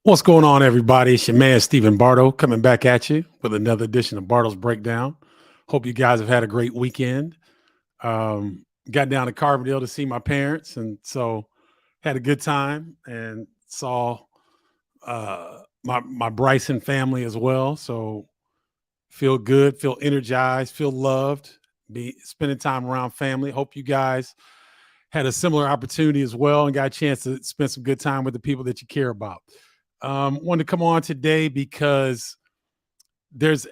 What's going on, everybody? It's your man, Stephen Bardo, coming back at you with another edition of Bardo's Breakdown. Hope you guys have had a great weekend. Got down to Carbondale to see my parents, and so had a good time and saw my Bryson family as well. So feel good, feel energized, feel loved, be spending time around family. Hope you guys had a similar opportunity as well and got a chance to spend some good time with the people that you care about. Wanted to come on today because there's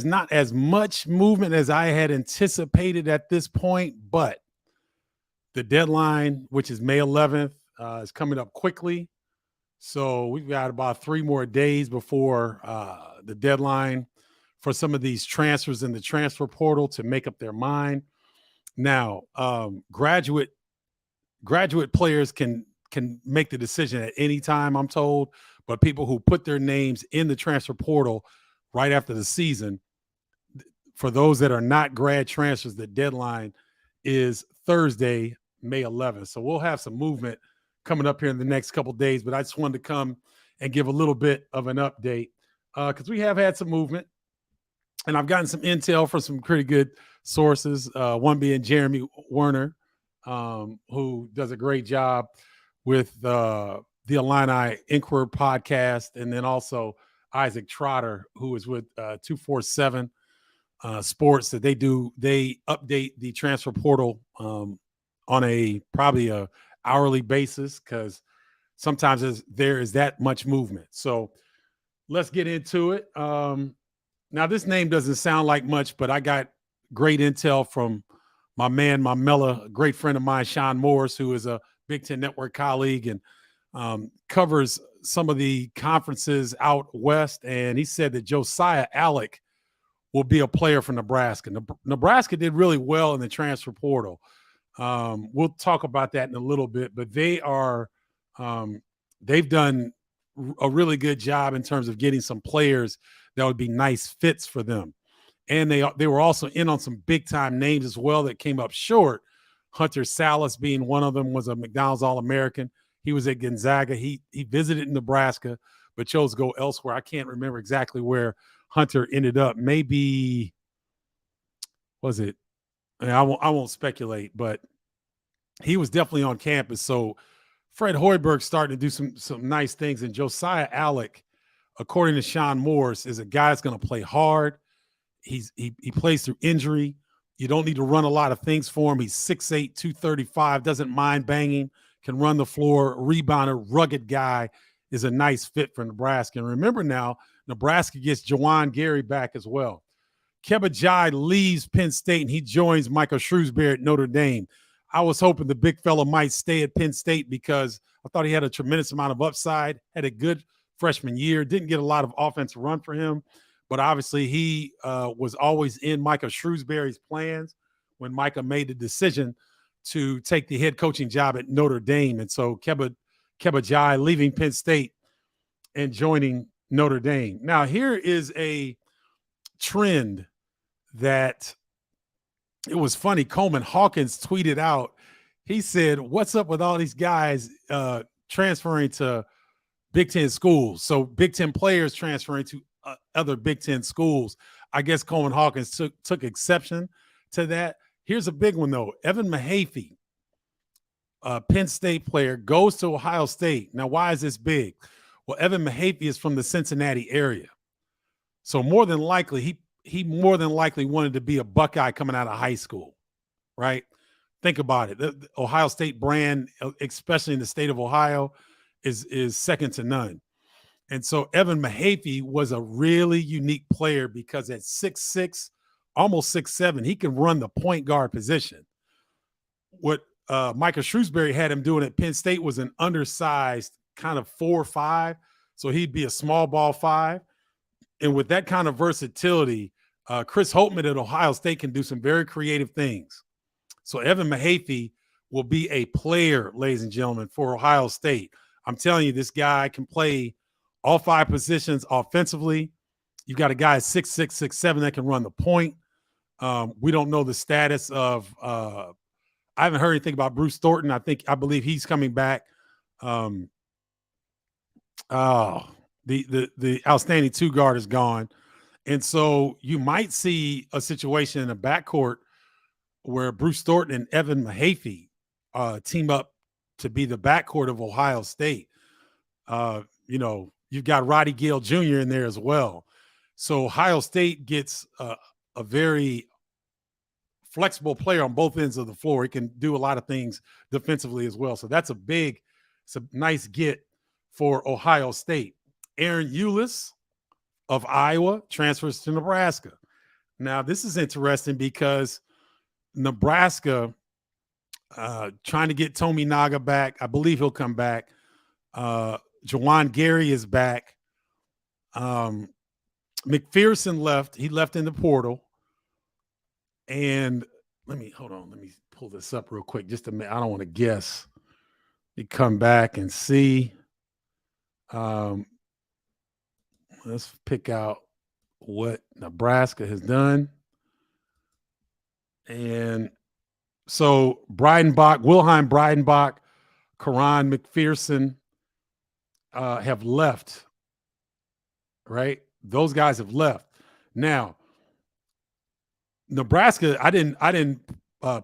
not as much movement as I had anticipated at this point, but the deadline, which is May 11th, is coming up quickly. So we've got about 3 more days before the deadline for some of these transfers in the transfer portal to make up their mind. Now, graduate players can make the decision at any time, I'm told, but people who put their names in the transfer portal right after the season, for those that are not grad transfers, the deadline is Thursday, May 11th. So we'll have some movement coming up here in the next couple of days, but I just wanted to come and give a little bit of an update because we have had some movement, and I've gotten some intel from some pretty good sources, one being Jeremy Werner, who does a great job with the Illini Inquirer podcast, and then also Isaac Trotter, who is with 247 Sports, that they update the transfer portal on probably a hourly basis because sometimes there is that much movement. So let's get into it. Now, this name doesn't sound like much, but I got great intel from my man, my Mella, a great friend of mine, Sean Morris, who is a Big Ten Network colleague and covers some of the conferences out west. And he said that Josiah Alec will be a player for Nebraska. Nebraska did really well in the transfer portal. We'll talk about that in a little bit, but they've done a really good job in terms of getting some players that would be nice fits for them. And they were also in on some big-time names as well that came up short. Hunter Salas being one of them, was a McDonald's All-American. He was at Gonzaga. He visited Nebraska but chose to go elsewhere. I can't remember exactly where Hunter ended up. Maybe – was it – I won't speculate, but he was definitely on campus. So Fred Hoiberg's starting to do some nice things. And Josiah Alec, according to Sean Morris, is a guy that's going to play hard. He plays through injury. You don't need to run a lot of things for him. He's 6'8", 235, doesn't mind banging, can run the floor, rebounder, rugged guy, is a nice fit for Nebraska. And remember now, Nebraska gets Jawan Gary back as well. Keba Jai leaves Penn State, and he joins Michael Shrewsbury at Notre Dame. I was hoping the big fella might stay at Penn State because I thought he had a tremendous amount of upside, had a good freshman year, didn't get a lot of offensive run for him. But obviously he was always in Micah Shrewsbury's plans when Micah made the decision to take the head coaching job at Notre Dame. And so Keba Jai leaving Penn State and joining Notre Dame. Now, here is a trend that it was funny. Coleman Hawkins tweeted out. He said, "What's up with all these guys transferring to Big Ten schools?" So Big Ten players transferring to other Big Ten schools. I guess Coleman Hawkins took exception to that. Here's a big one, though. Evan Mahaffey, a Penn State player, goes to Ohio State. Now, why is this big? Well, Evan Mahaffey is from the Cincinnati area. So more than likely, he more than likely wanted to be a Buckeye coming out of high school, right? Think about it. The Ohio State brand, especially in the state of Ohio, is second to none. And so Evan Mahaffey was a really unique player because at 6'6", almost 6'7", he can run the point guard position. What Micah Shrewsbury had him doing at Penn State was an undersized kind of 4-5, so he'd be a small ball 5. And with that kind of versatility, Chris Holtman at Ohio State can do some very creative things. So Evan Mahaffey will be a player, ladies and gentlemen, for Ohio State. I'm telling you, this guy can play all 5 positions offensively. You've got a guy at 6'6", 6'7" that can run the point. We don't know the status of I haven't heard anything about Bruce Thornton. I believe he's coming back. The outstanding two guard is gone. And so you might see a situation in the backcourt where Bruce Thornton and Evan Mahaffey team up to be the backcourt of Ohio State. You've got Roddy Gale Jr. in there as well. So Ohio State gets a very flexible player on both ends of the floor. He can do a lot of things defensively as well. So it's a nice get for Ohio State. Aaron Eulis of Iowa transfers to Nebraska. Now, this is interesting because Nebraska trying to get Tomi Naga back. I believe he'll come back. Jawan Gary is back. McPherson left. He left in the portal. And let me pull this up real quick. Just a minute. I don't want to guess. You come back and see. Let's pick out what Nebraska has done. And so Wilhelm Breidenbach, Karan McPherson have left, right? Those guys have left. Now, Nebraska, I didn't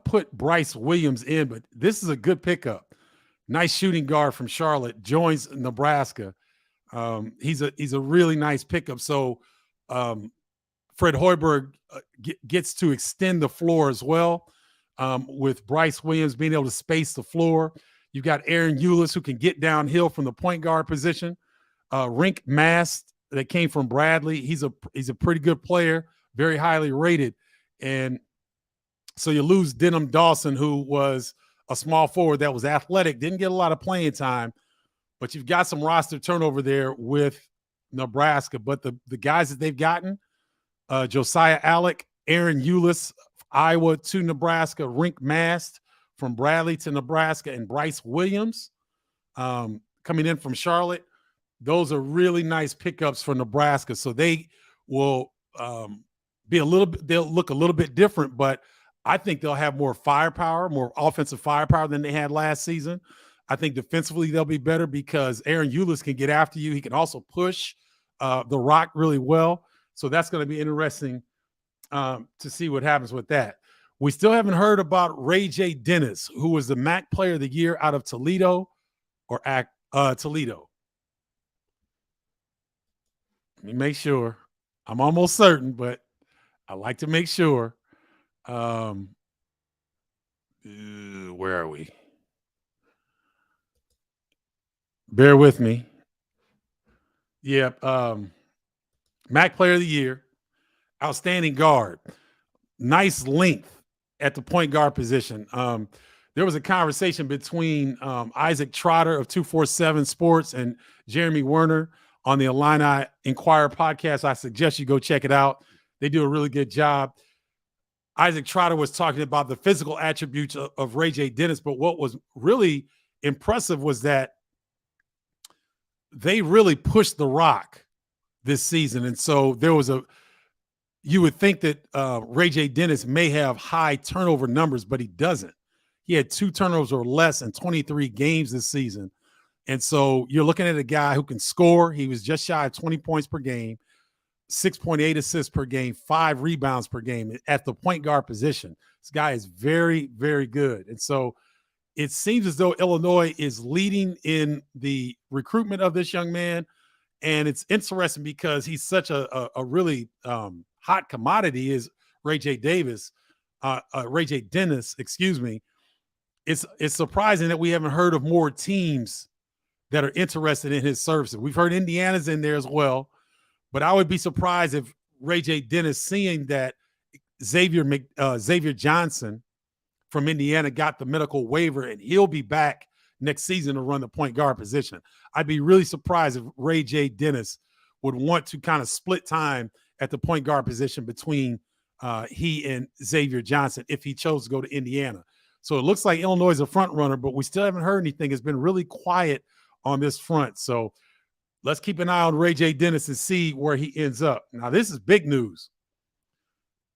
put Bryce Williams in, but this is a good pickup. Nice shooting guard from Charlotte joins Nebraska. He's a really nice pickup. So Fred Hoiberg gets to extend the floor as well, with Bryce Williams being able to space the floor. You've got Aaron Eulis, who can get downhill from the point guard position. Rink Mast, that came from Bradley. He's a pretty good player, very highly rated. And so you lose Denham Dawson, who was a small forward that was athletic, didn't get a lot of playing time, but you've got some roster turnover there with Nebraska. But the guys that they've gotten, Josiah Alec, Aaron Eulis, Iowa to Nebraska, Rink Mast from Bradley to Nebraska, and Bryce Williams coming in from Charlotte. Those are really nice pickups for Nebraska. So they will they'll look a little bit different, but I think they'll have more firepower, more offensive firepower than they had last season. I think defensively they'll be better because Aaron Eulis can get after you. He can also push the rock really well. So that's going to be interesting to see what happens with that. We still haven't heard about Ray J. Dennis, who was the MAC Player of the Year out of Toledo Toledo. Let me make sure. I'm almost certain, but I like to make sure. Where are we? Bear with me. Yeah. MAC Player of the Year, outstanding guard, nice length at the point guard position. There was a conversation between Isaac Trotter of 247 Sports and Jeremy Werner on the Illini Inquirer podcast. I suggest you go check it out. They do a really good job. Isaac Trotter was talking about the physical attributes of Ray J. Dennis, but what was really impressive was that they really pushed the rock this season. And so you would think that Ray J. Dennis may have high turnover numbers, but he doesn't. He had 2 turnovers or less in 23 games this season. And so you're looking at a guy who can score. He was just shy of 20 points per game, 6.8 assists per game, 5 rebounds per game at the point guard position. This guy is very, very good. And so it seems as though Illinois is leading in the recruitment of this young man. And it's interesting because he's such a really hot commodity is Ray J. Dennis, excuse me. It's surprising that we haven't heard of more teams that are interested in his services. We've heard Indiana's in there as well, but I would be surprised if Ray J. Dennis, seeing that Xavier Johnson from Indiana got the medical waiver and he'll be back next season to run the point guard position. I'd be really surprised if Ray J. Dennis would want to kind of split time at the point guard position between he and Xavier Johnson if he chose to go to Indiana. So it looks like Illinois is a front runner, but we still haven't heard anything. It's been really quiet on this front. So let's keep an eye on Ray J. Dennis and see where he ends up. Now, this is big news.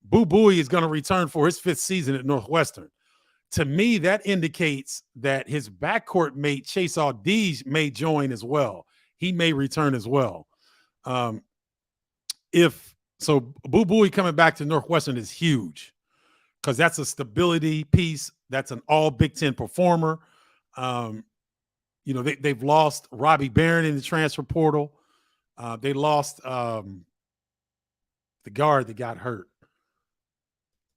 Boo Buie is going to return for his 5th season at Northwestern. To me, that indicates that his backcourt mate, Chase Audige, may join as well. He may return as well. Um, if so, Boo Buie coming back to Northwestern is huge because that's a stability piece. That's an all Big Ten performer. Um, they've lost Robbie Barron in the transfer portal. They lost the guard that got hurt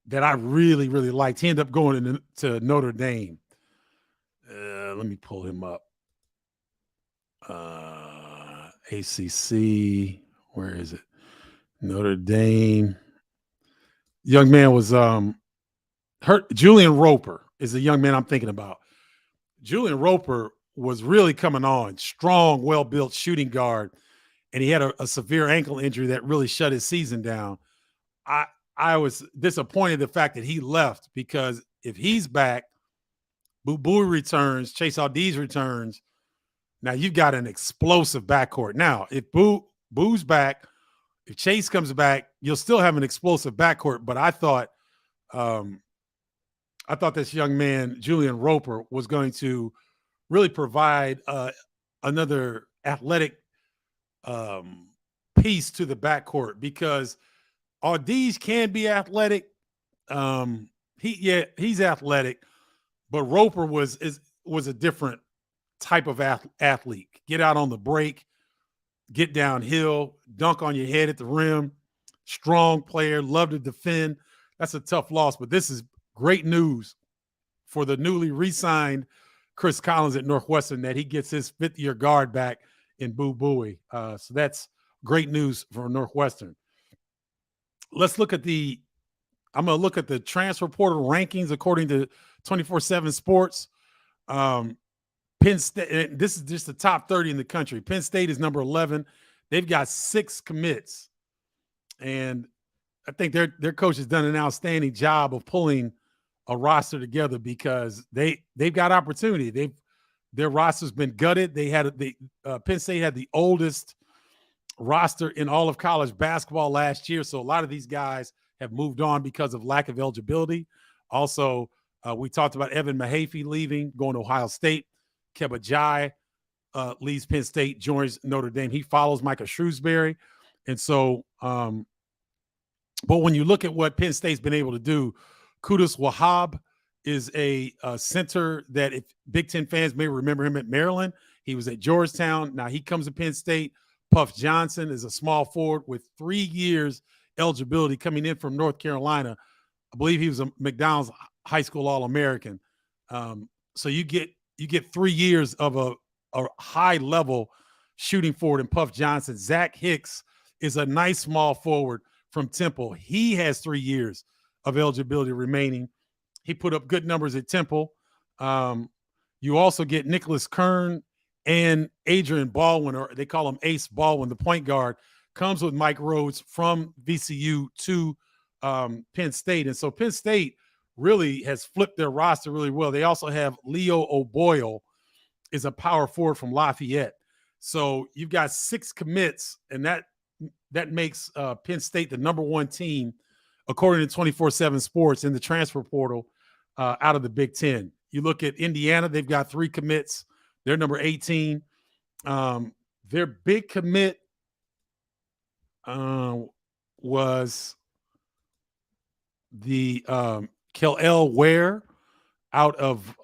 that I really, really liked. He ended up going to Notre Dame. Let me pull him up. ACC, where is it? Notre Dame. Young man was hurt. Julian Roper is the young man I'm thinking about. Julian Roper was really coming on, strong, well-built shooting guard, and he had a severe ankle injury that really shut his season down. I was disappointed the fact that he left because if he's back, Boo Buie returns, Chase Aldiz returns. Now you've got an explosive backcourt. Now, if Boo's back, if Chase comes back, you'll still have an explosive backcourt. But I thought this young man, Julian Roper, was going to really provide another athletic piece to the backcourt because Aldiz can be athletic. He's athletic, but Roper was a different type of athlete. Get out on the break, get downhill, dunk on your head at the rim. Strong player, love to defend. That's a tough loss, but this is great news for the newly re-signed Chris Collins at Northwestern that he gets his fifth-year guard back in Boo Buie. So that's great news for Northwestern. Let's look at I'm going to look at the transfer portal rankings according to 24/7 Sports. Penn State, this is just the top 30 in the country. Penn State is number 11. They've got 6 commits. And I think their coach has done an outstanding job of pulling a roster together because they've got opportunity. Their roster's been gutted. Penn State had the oldest roster in all of college basketball last year. So a lot of these guys have moved on because of lack of eligibility. Also, we talked about Evan Mahaffey leaving, going to Ohio State. Keba Jai leaves Penn State, joins Notre Dame. He follows Micah Shrewsbury. And so, but when you look at what Penn State's been able to do, Qudus Wahab is a center that if Big Ten fans may remember him at Maryland. He was at Georgetown. Now he comes to Penn State. Puff Johnson is a small forward with 3 years eligibility coming in from North Carolina. I believe he was a McDonald's high school All-American. So you get 3 years of a high level shooting forward in Puff Johnson. Zach Hicks is a nice small forward from Temple. He has 3 years of eligibility remaining. He put up good numbers at Temple. You also get Nicholas Kern and Adrian Baldwin, or they call him Ace Baldwin, the point guard, comes with Mike Rhodes from VCU to Penn State. And so Penn State really has flipped their roster really well. They also have Leo O'Boyle is a power forward from Lafayette. So you've got 6 commits, and that makes Penn State the number 1 team, according to 24/7 Sports, in the transfer portal out of the Big Ten. You look at Indiana, they've got 3 commits. They're number 18. Their big commit was the Kel'el Ware out of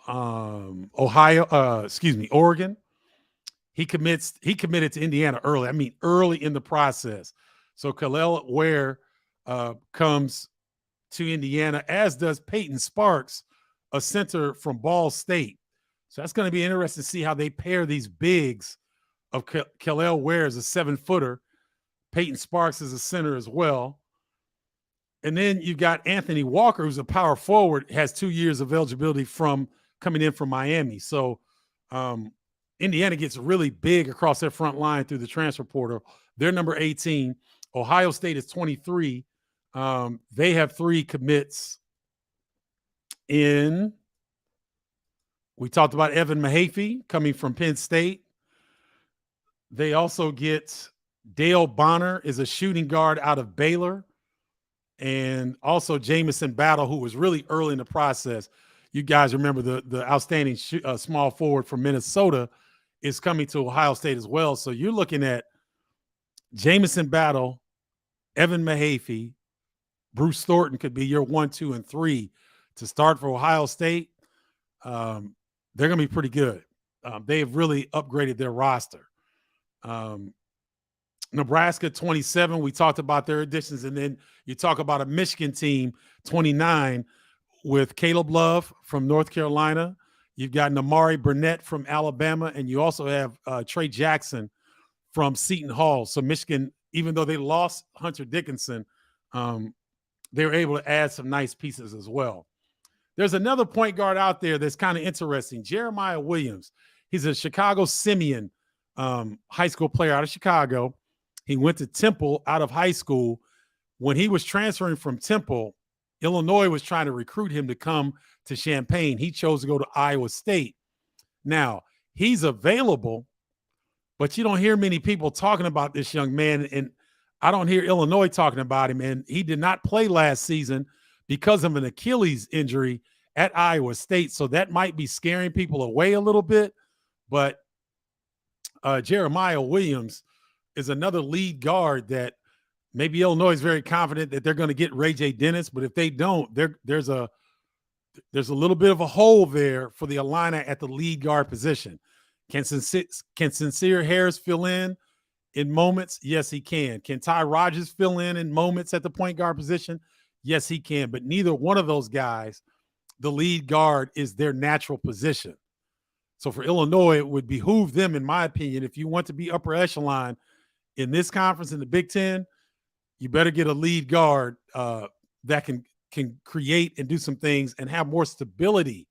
Oregon. He committed to Indiana early in the process. So Kel'el Ware comes to Indiana, as does Peyton Sparks, a center from Ball State. So that's going to be interesting to see how they pair these bigs of Kel'el Ware as a 7-footer. Peyton Sparks is a center as well. And then you've got Anthony Walker, who's a power forward, has 2 years of eligibility from coming in from Miami. So Indiana gets really big across their front line through the transfer portal. They're number 18. Ohio State is 23. They have 3 commits in. We talked about Evan Mahaffey coming from Penn State. They also get Dale Bonner is a shooting guard out of Baylor. And also Jamison Battle, who was really early in the process. You guys remember the outstanding small forward from Minnesota is coming to Ohio State as well. So you're looking at Jamison Battle, Evan Mahaffey, Bruce Thornton could be your 1, 2, and 3 to start for Ohio State. They're going to be pretty good. They have really upgraded their roster. Nebraska 27, we talked about their additions, and then you talk about a Michigan team 29 with Caleb Love from North Carolina. You've got Namari Burnett from Alabama, and you also have Trey Jackson from Seton Hall. So Michigan, even though they lost Hunter Dickinson, they were able to add some nice pieces as well. There's another point guard out there that's kind of interesting, Jeremiah Williams. He's a Chicago Simeon high school player out of Chicago. He went to Temple out of high school. When he was transferring from Temple, Illinois was trying to recruit him to come to Champaign. He chose to go to Iowa State. Now, he's available, but you don't hear many people talking about this young man, and I don't hear Illinois talking about him. And he did not play last season because of an Achilles injury at Iowa State, so that might be scaring people away a little bit. But Jeremiah Williams is another lead guard that maybe Illinois is very confident that they're going to get Ray J. Dennis, but if they don't, there's a little bit of a hole there for the Illini at the lead guard position. Can Sincere Harris fill in moments? Yes, he can. Can Ty Rogers fill in moments at the point guard position? Yes, he can. But neither one of those guys, the lead guard, is their natural position. So for Illinois, it would behoove them, in my opinion, if you want to be upper echelon in this conference in the Big Ten, you better get a lead guard that can create and do some things and have more stability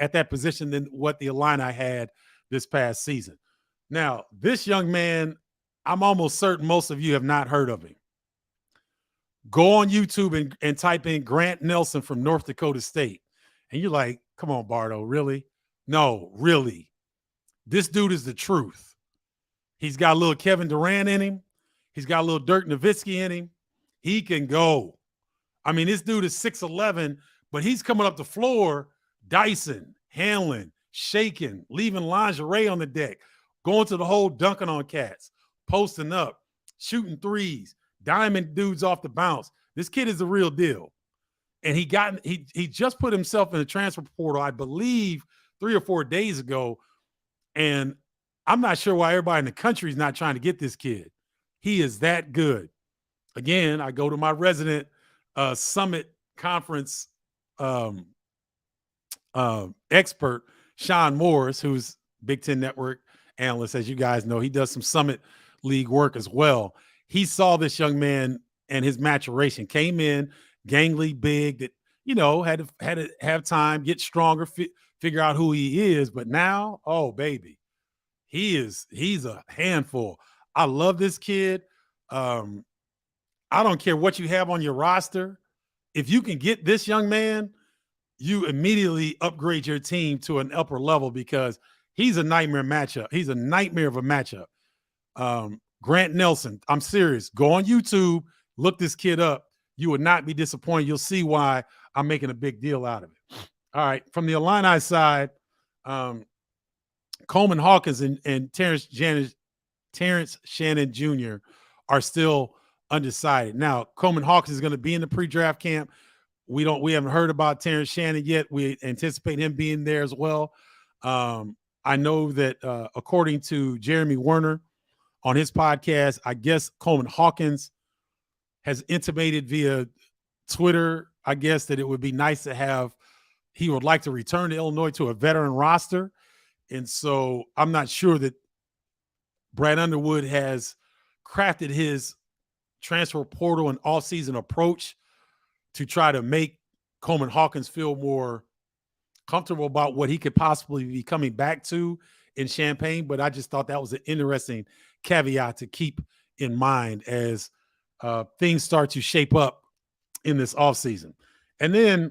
at that position than what the Illini had this past season. Now, this young man, I'm almost certain most of you have not heard of him. Go on YouTube and type in Grant Nelson from North Dakota State. And you're like, come on, Bardo, really? No, really. This dude is the truth. He's got a little Kevin Durant in him. He's got a little Dirk Nowitzki in him. He can go. I mean, this dude is 6'11", but he's coming up the floor, dicing, handling, shaking, leaving lingerie on the deck, going to the hole, dunking on cats, posting up, shooting threes, diamond dudes off the bounce. This kid is the real deal. And he just put himself in the transfer portal, I believe, 3 or 4 days ago. And I'm not sure why everybody in the country is not trying to get this kid. He is that good. Again, I go to my resident Summit Conference expert, Sean Morris, who's Big Ten Network analyst. As you guys know, he does some Summit League work as well. He saw this young man and his maturation, came in, gangly, big, that, you know, had to have time, get stronger, figure out who he is. But now, oh, baby, he's a handful. I love this kid. I don't care what you have on your roster. If you can get this young man, you immediately upgrade your team to an upper level because he's a nightmare matchup. He's a nightmare of a matchup. Grant Nelson, I'm serious. Go on YouTube, look this kid up. You would not be disappointed. You'll see why I'm making a big deal out of it. All right, from the Illini side, Coleman Hawkins and Terrence Shannon Jr. are still undecided. Now, Coleman Hawkins is going to be in the pre-draft camp. We haven't heard about Terrence Shannon yet. We anticipate him being there as well. I know that according to Jeremy Werner on his podcast, I guess Coleman Hawkins has intimated via Twitter, I guess, that it would be nice to have, he would like to return to Illinois to a veteran roster. And so I'm not sure that Brad Underwood has crafted his transfer portal and offseason approach to try to make Coleman Hawkins feel more comfortable about what he could possibly be coming back to in Champaign. But I just thought that was an interesting caveat to keep in mind as things start to shape up in this offseason. And then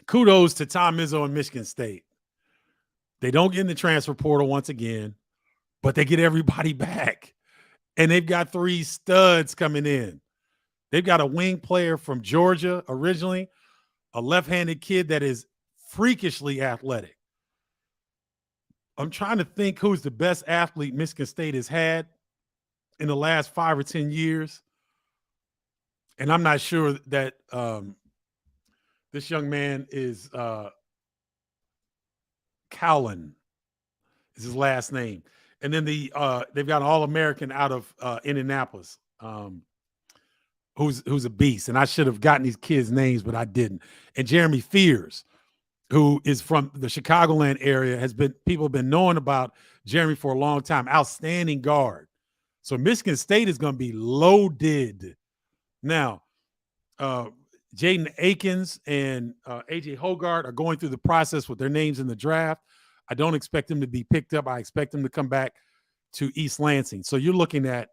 kudos to Tom Izzo and Michigan State. They don't get in the transfer portal once again, but they get everybody back. And they've got 3 studs coming in. They've got a wing player from Georgia originally, a left-handed kid that is freakishly athletic. I'm trying to think who's the best athlete Michigan State has had. in the last 5 or 10 years. And I'm not sure that this young man is Cowlin is his last name. And then they've got an All-American out of Indianapolis, who's a beast. And I should have gotten these kids' names, but I didn't. And Jeremy Fears, who is from the Chicagoland area, people have been knowing about Jeremy for a long time. Outstanding guard. So Michigan State is going to be loaded. Now, Jaden Akins and AJ Hoggard are going through the process with their names in the draft. I don't expect them to be picked up. I expect them to come back to East Lansing. So you're looking at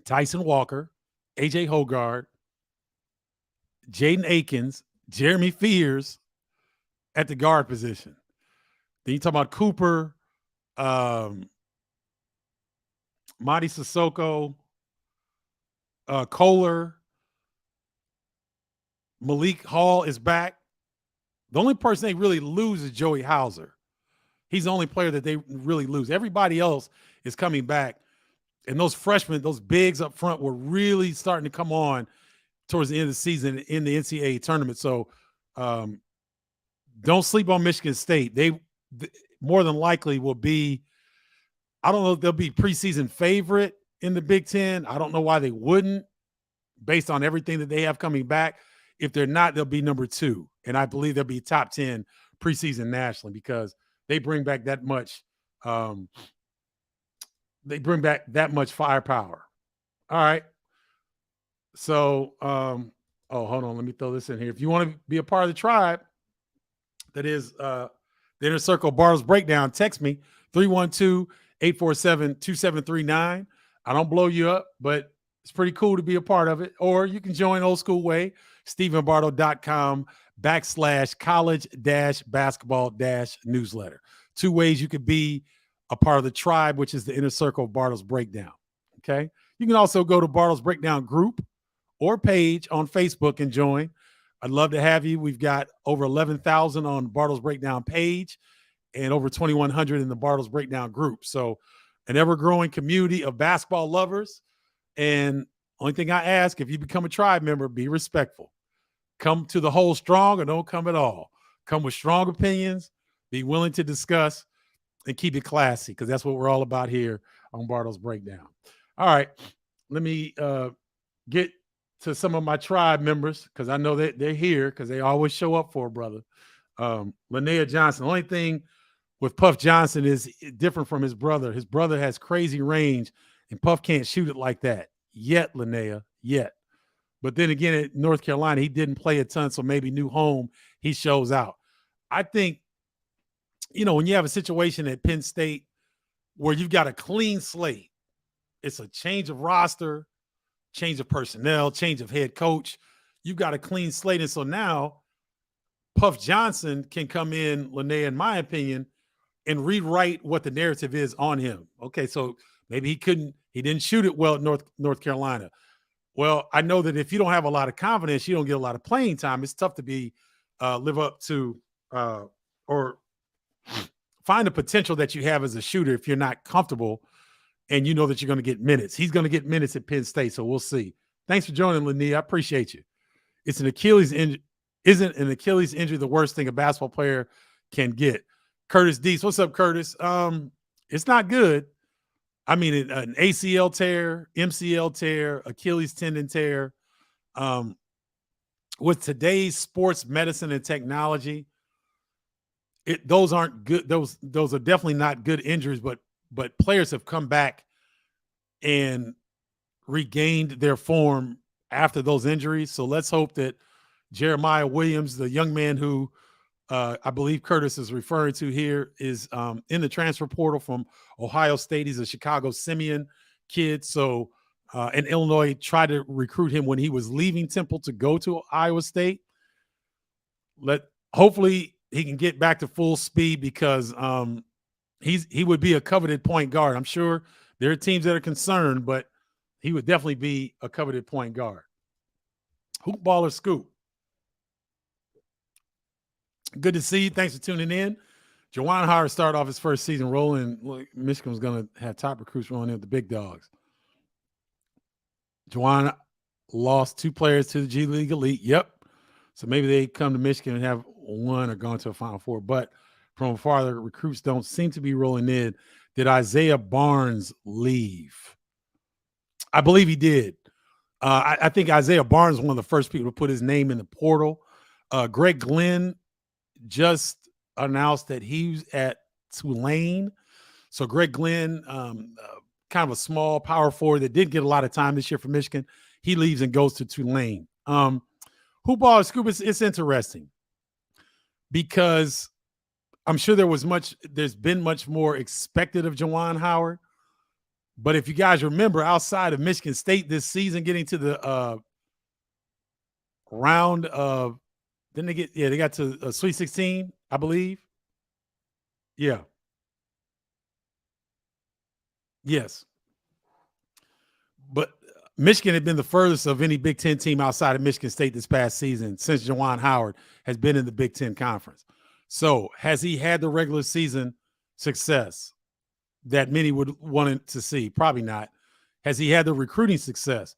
Tyson Walker, AJ Hoggard, Jaden Akins, Jeremy Fears at the guard position. Then you talk about Cooper, Monty Sissoko, Kohler, Malik Hall is back. The only person they really lose is Joey Hauser. He's the only player that they really lose. Everybody else is coming back. And those freshmen, those bigs up front were really starting to come on towards the end of the season in the NCAA tournament. So don't sleep on Michigan State. They more than likely will be, I don't know if they'll be preseason favorite in the Big Ten. I don't know why they wouldn't, based on everything that they have coming back. If they're not, they'll be number 2. And I believe they'll be top 10 preseason nationally because they bring back that much. They bring back that much firepower. All right. So, hold on. Let me throw this in here. If you want to be a part of the tribe, that is the Inner Circle Bardo's Breakdown, text me 312-847-2739. I don't blow you up, but it's pretty cool to be a part of it. Or you can join Old School Way, stephenbardo.com/college-basketball-newsletter. 2 ways you could be a part of the tribe, which is the Inner Circle of Bardo's Breakdown. Okay. You can also go to Bardo's Breakdown group or page on Facebook and join. I'd love to have you. We've got over 11,000 on Bardo's Breakdown page and over 2,100 in the Bardo's Breakdown group. So an ever-growing community of basketball lovers. And only thing I ask, if you become a tribe member, be respectful. Come to the whole strong or don't come at all. Come with strong opinions, be willing to discuss, and keep it classy, because that's what we're all about here on Bardo's Breakdown. All right, let me get to some of my tribe members, because I know that they're here because they always show up for a brother. Linnea Johnson. The only thing with Puff Johnson is different from his brother. His brother has crazy range, and Puff can't shoot it like that yet, Linnea, yet. But then again, at North Carolina, he didn't play a ton, so maybe new home, he shows out. I think, when you have a situation at Penn State where you've got a clean slate, it's a change of roster, change of personnel, change of head coach. You've got a clean slate. And so now Puff Johnson can come in, Linnea, in my opinion, and rewrite what the narrative is on him. Okay, so maybe he didn't shoot it well at North Carolina. Well, I know that if you don't have a lot of confidence, you don't get a lot of playing time. It's tough to live up to or find the potential that you have as a shooter if you're not comfortable and you know that you're going to get minutes. He's going to get minutes at Penn State, so we'll see. Thanks for joining, Linnea. I appreciate you. It's an Achilles injury. Isn't an Achilles injury the worst thing a basketball player can get? Curtis Deese. What's up, Curtis? It's not good. I mean, an ACL tear, MCL tear, Achilles tendon tear. With today's sports medicine and technology, those aren't good. Those are definitely not good injuries, but players have come back and regained their form after those injuries. So let's hope that Jeremiah Williams, the young man who I believe Curtis is referring to here, is in the transfer portal from Ohio State. He's a Chicago Simeon kid. So, and Illinois tried to recruit him when he was leaving Temple to go to Iowa State. Hopefully he can get back to full speed, because he would be a coveted point guard. I'm sure there are teams that are concerned, but he would definitely be a coveted point guard. Hoop Baller Scoop. Good to see you. Thanks for tuning in. Jawan Howard started off his first season rolling. Michigan was going to have top recruits rolling in with the big dogs. Juwan lost 2 players to the G League Elite. Yep. So maybe they come to Michigan and have one or gone to a Final Four. But from afar, the recruits don't seem to be rolling in. Did Isaiah Barnes leave? I believe he did. I think Isaiah Barnes was one of the first people to put his name in the portal. Greg Glenn just announced that he's at Tulane. So Greg Glenn, kind of a small power forward that did get a lot of time this year for Michigan. He leaves and goes to Tulane. Hoop ball scoop, it's interesting because I'm sure there's been much more expected of Juwan Howard. But if you guys remember, outside of Michigan State this season, getting to the round of, they got to Sweet 16, I believe. Yeah. Yes. But Michigan had been the furthest of any Big Ten team outside of Michigan State this past season since Juwan Howard has been in the Big Ten Conference. So has he had the regular season success that many would want to see? Probably not. Has he had the recruiting success?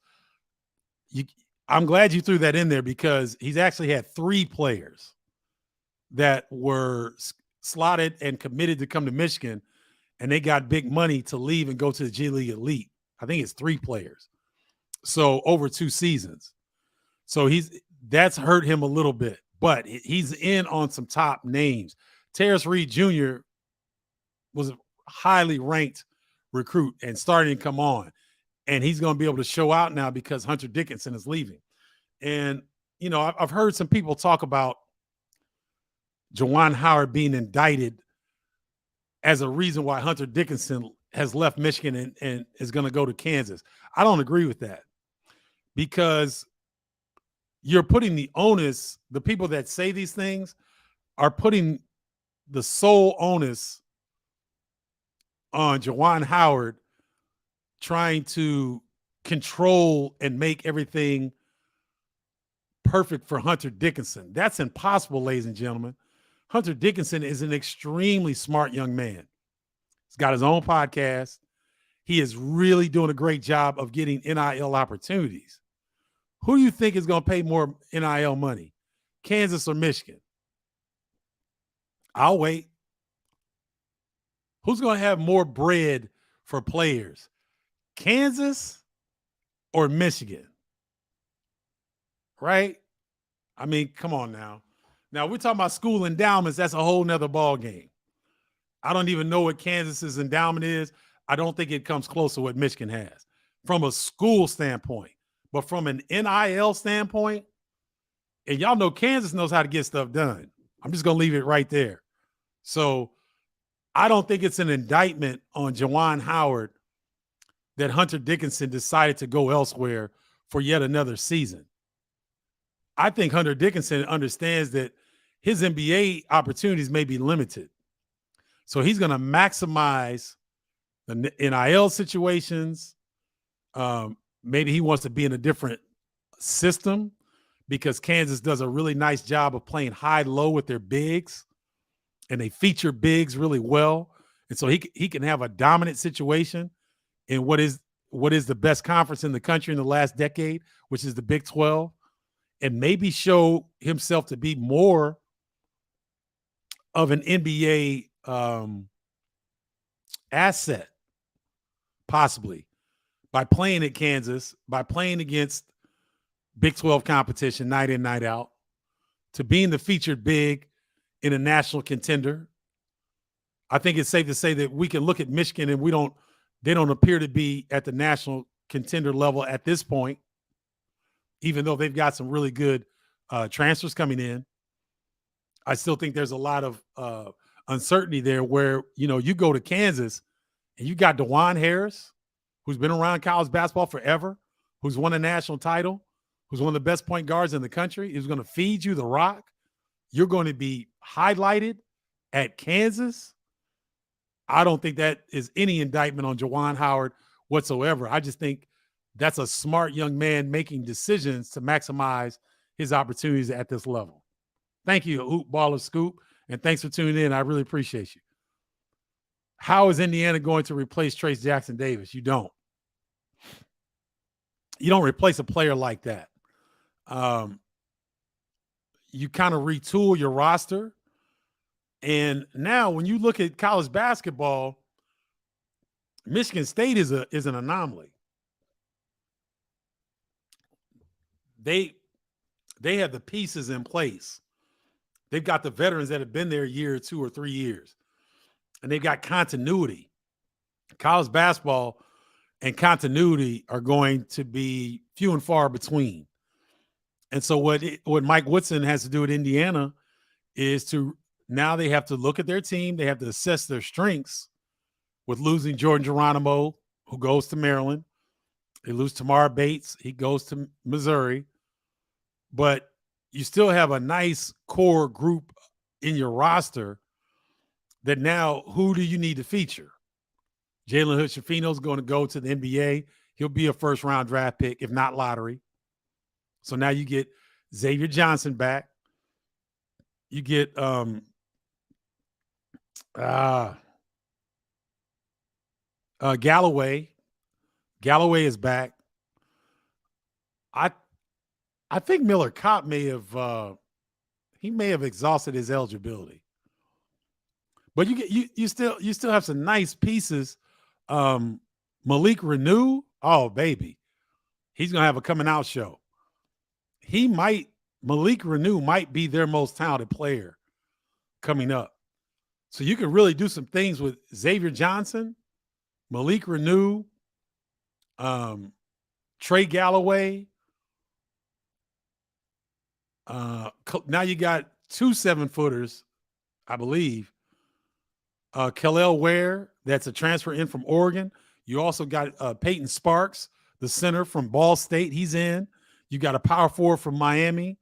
I'm glad you threw that in there because he's actually had 3 players that were slotted and committed to come to Michigan, and they got big money to leave and go to the G League Elite. I think it's 3 players. So over 2 seasons. So that's hurt him a little bit, but he's in on some top names. Terrace Reed Jr. was a highly ranked recruit and starting to come on. And he's going to be able to show out now because Hunter Dickinson is leaving. And, I've heard some people talk about Juwan Howard being indicted as a reason why Hunter Dickinson has left Michigan and is going to go to Kansas. I don't agree with that because you're putting the onus, the people that say these things are putting the sole onus on Juwan Howard trying to control and make everything perfect for Hunter Dickinson. That's impossible, ladies and gentlemen. Hunter Dickinson is an extremely smart young man. He's got his own podcast. He is really doing a great job of getting NIL opportunities. Who do you think is going to pay more NIL money, Kansas or Michigan? I'll wait. Who's going to have more bread for players, Kansas or Michigan? Right? I mean, come on now. Now, we're talking about school endowments. That's a whole nother ball game. I don't even know what Kansas's endowment is. I don't think it comes close to what Michigan has from a school standpoint. But from an NIL standpoint, and y'all know Kansas knows how to get stuff done. I'm just going to leave it right there. So I don't think it's an indictment on Juwan Howard that Hunter Dickinson decided to go elsewhere for yet another season. I think Hunter Dickinson understands that his NBA opportunities may be limited. So he's going to maximize the NIL situations. Maybe he wants to be in a different system because Kansas does a really nice job of playing high-low with their bigs, and they feature bigs really well. And so he can have a dominant situation in what is the best conference in the country in the last decade, which is the Big 12, and maybe show himself to be more of an NBA asset, possibly, by playing at Kansas, by playing against Big 12 competition night in, night out, to being the featured big in a national contender. I think it's safe to say that we can look at Michigan and they don't appear to be at the national contender level at this point, even though they've got some really good transfers coming in. I still think there's a lot of uncertainty there where, you go to Kansas and you got DeJuan Harris, who's been around college basketball forever, who's won a national title, who's one of the best point guards in the country, who's going to feed you the rock. You're going to be highlighted at Kansas. I don't think that is any indictment on Juwan Howard whatsoever. I just think that's a smart young man making decisions to maximize his opportunities at this level. Thank you, Hoop Baller Scoop, and thanks for tuning in. I really appreciate you. How is Indiana going to replace Trace Jackson Davis? You don't. You don't replace a player like that. Um, you kind of retool your roster. And now when you look at college basketball, Michigan State is an anomaly. They they have the pieces in place. They've got the veterans that have been there a year or 2 or 3 years. And they've got continuity. College basketball and continuity are going to be few and far between. And so what Mike Woodson has to do at Indiana is to now they have to look at their team. They have to assess their strengths with losing Jordan Geronimo, who goes to Maryland. They lose Tamar Bates. He goes to Missouri. But you still have a nice core group in your roster that now who do you need to feature? Jalen Hood-Schifino is going to go to the NBA. He'll be a first-round draft pick, if not lottery. So now you get Xavier Johnson back. You get Galloway. Galloway is back. I think Miller Kopp may have exhausted his eligibility. But you still have some nice pieces. Malik Renew, oh baby, he's gonna have a coming out show. Malik Renew might be their most talented player coming up. So you can really do some things with Xavier Johnson, Malik Renew, Trey Galloway. Now you got 2 7-footers, I believe. Kel'el Ware, that's a transfer in from Oregon. You also got Peyton Sparks, the center from Ball State. He's in. You got a power forward from Miami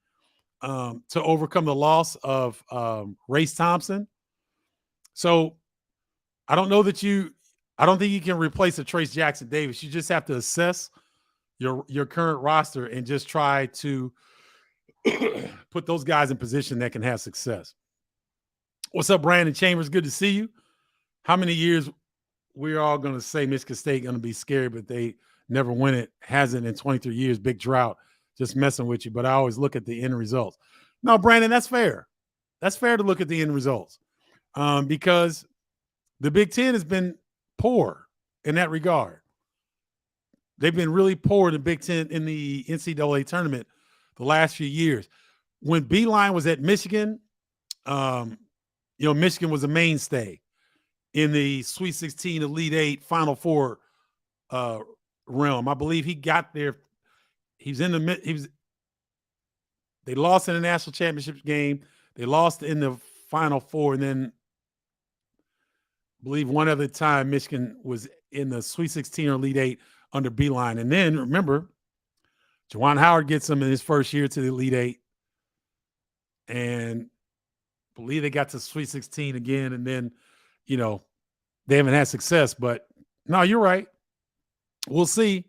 to overcome the loss of Race Thompson. So I don't think you can replace a Trace Jackson Davis. You just have to assess your current roster and just try to put those guys in position that can have success. What's up, Brandon Chambers? Good to see you. How many years we're all going to say Michigan State going to be scary, but they never win it? Hasn't in 23 years. Big drought. Just messing with you. But I always look at the end results. No, Brandon, that's fair. That's fair to look at the end results because the Big Ten has been poor in that regard. They've been really poor in the Big Ten in the NCAA tournament the last few years. When Beeline was at Michigan, Michigan was a mainstay in the Sweet 16, Elite 8, Final Four realm. I believe he got there. They lost in the national championship game. They lost in the Final Four, and then I believe one other time Michigan was in the Sweet 16 or Elite 8 under Beeline. And then remember, Juwan Howard gets them in his first year to the Elite 8. And I believe they got to Sweet 16 again. And then, they haven't had success. But no, you're right. We'll see.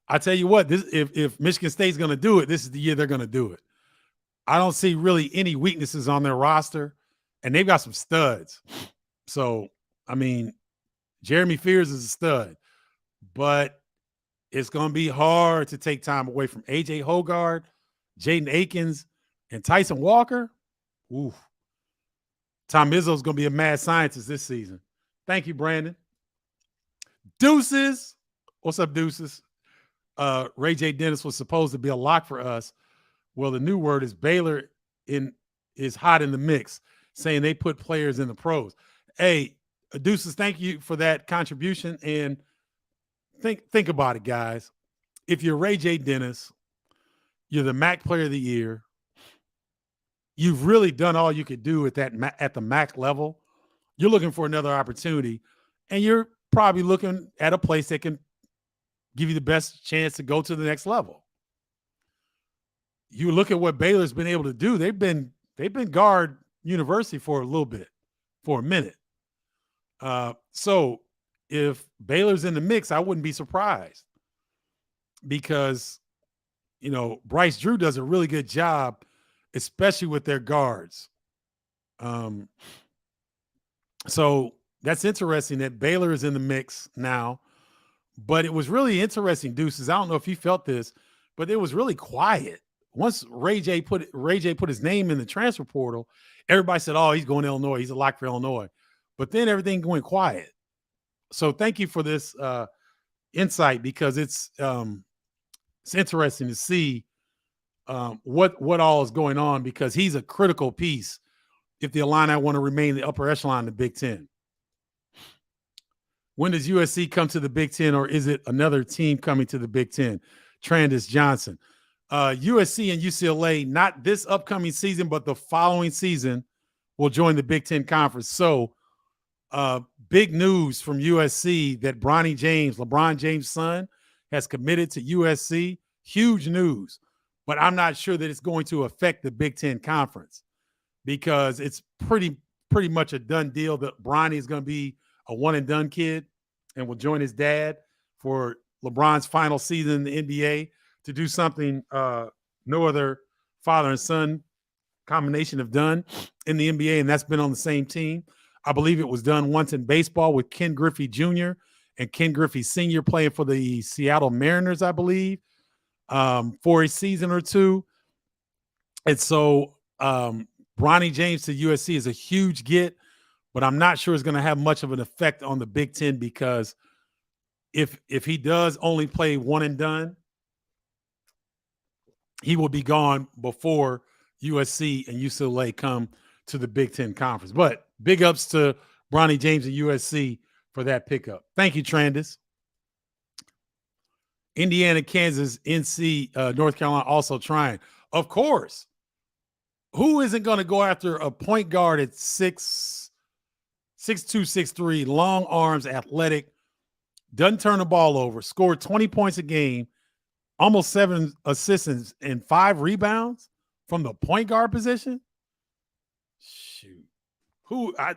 I tell you what, if Michigan State's going to do it, this is the year they're going to do it. I don't see really any weaknesses on their roster. And they've got some studs. So, Jeremy Fears is a stud. But it's going to be hard to take time away from A.J. Hoggard, Jaden Akins, and Tyson Walker. Ooh. Tom Izzo's going to be a mad scientist this season. Thank you, Brandon. Deuces. What's up, Deuces? Ray J. Dennis was supposed to be a lock for us. Well, the new word is Baylor is hot in the mix, saying they put players in the pros. Hey, Deuces, thank you for that contribution. And think about it, guys. If you're Ray J. Dennis, you're the MAC Player of the Year. You've really done all you could do at the MAC level. You're looking for another opportunity, and you're probably looking at a place that can give you the best chance to go to the next level. You look at what Baylor's been able to do. They've been guard university for a little bit, for a minute. So if Baylor's in the mix, I wouldn't be surprised because, Bryce Drew does a really good job, especially with their guards. So that's interesting that Baylor is in the mix now. But it was really interesting, Deuces. I don't know if you felt this, but it was really quiet. Once Ray J put his name in the transfer portal, everybody said, "Oh, he's going to Illinois. He's a lock for Illinois." But then everything went quiet. So thank you for this insight, because it's interesting to see what all is going on, because he's a critical piece if the Illini want to remain in the upper echelon in the Big Ten. When does USC come to the Big Ten, or is it another team coming to the Big Ten? Trandis Johnson. USC and UCLA, not this upcoming season, but the following season, will join the Big Ten Conference. So big news from USC that Bronny James, LeBron James' son, has committed to USC. Huge news. But I'm not sure that it's going to affect the Big Ten Conference, because it's pretty much a done deal that Bronny is going to be a one-and-done kid and will join his dad for LeBron's final season in the NBA to do something no other father and son combination have done in the NBA, and that's been on the same team. I believe it was done once in baseball with Ken Griffey Jr. and Ken Griffey Sr. playing for the Seattle Mariners, I believe, for a season or two. And so Bronny James to USC is a huge get, but I'm not sure it's going to have much of an effect on the Big Ten, because if he does only play one and done, he will be gone before USC and UCLA come to the Big Ten Conference. But big ups to Bronny James and USC for that pickup. Thank you, Trandis. Indiana, Kansas, NC, North Carolina also trying. Of course. Who isn't going to go after a point guard at 6'2", 6'3", long arms, athletic, doesn't turn the ball over, scored 20 points a game, almost 7 assists and 5 rebounds from the point guard position? Shoot. I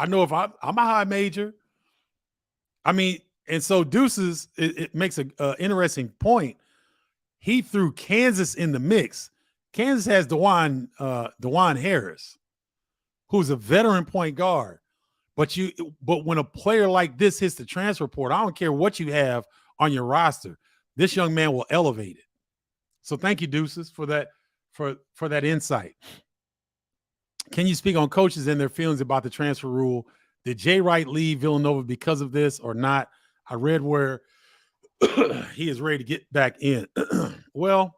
know if I'm a high major. I mean, and so Deuces, it makes an interesting point. He threw Kansas in the mix. Kansas has DeJuan Harris, who's a veteran point guard. But when a player like this hits the transfer portal, I don't care what you have on your roster, this young man will elevate it. So thank you, Deuces, for that for that insight. Can you speak on coaches and their feelings about the transfer rule? Did Jay Wright leave Villanova because of this or not? I read where he is ready to get back in. Well,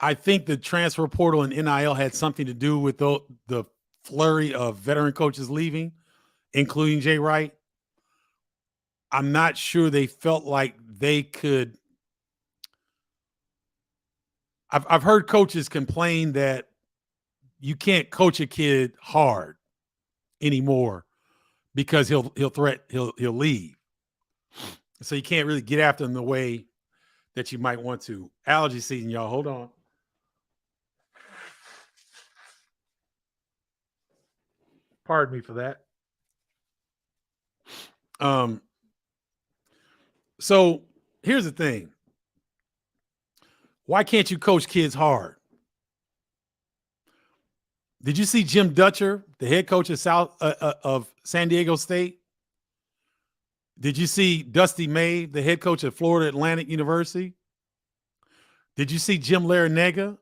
I think the transfer portal and NIL had something to do with the flurry of veteran coaches leaving, including Jay Wright. I'm not sure they felt like they could. I've heard coaches complain that you can't coach a kid hard anymore because he'll leave. So you can't really get after him the way that you might want to. Allergy season, y'all. Hold on. Pardon me for that. So here's the thing. Why can't you coach kids hard? Did you see Jim Dutcher, the head coach of San Diego State? Did you see Dusty May, the head coach at Florida Atlantic University? Did you see Jim Larinaga,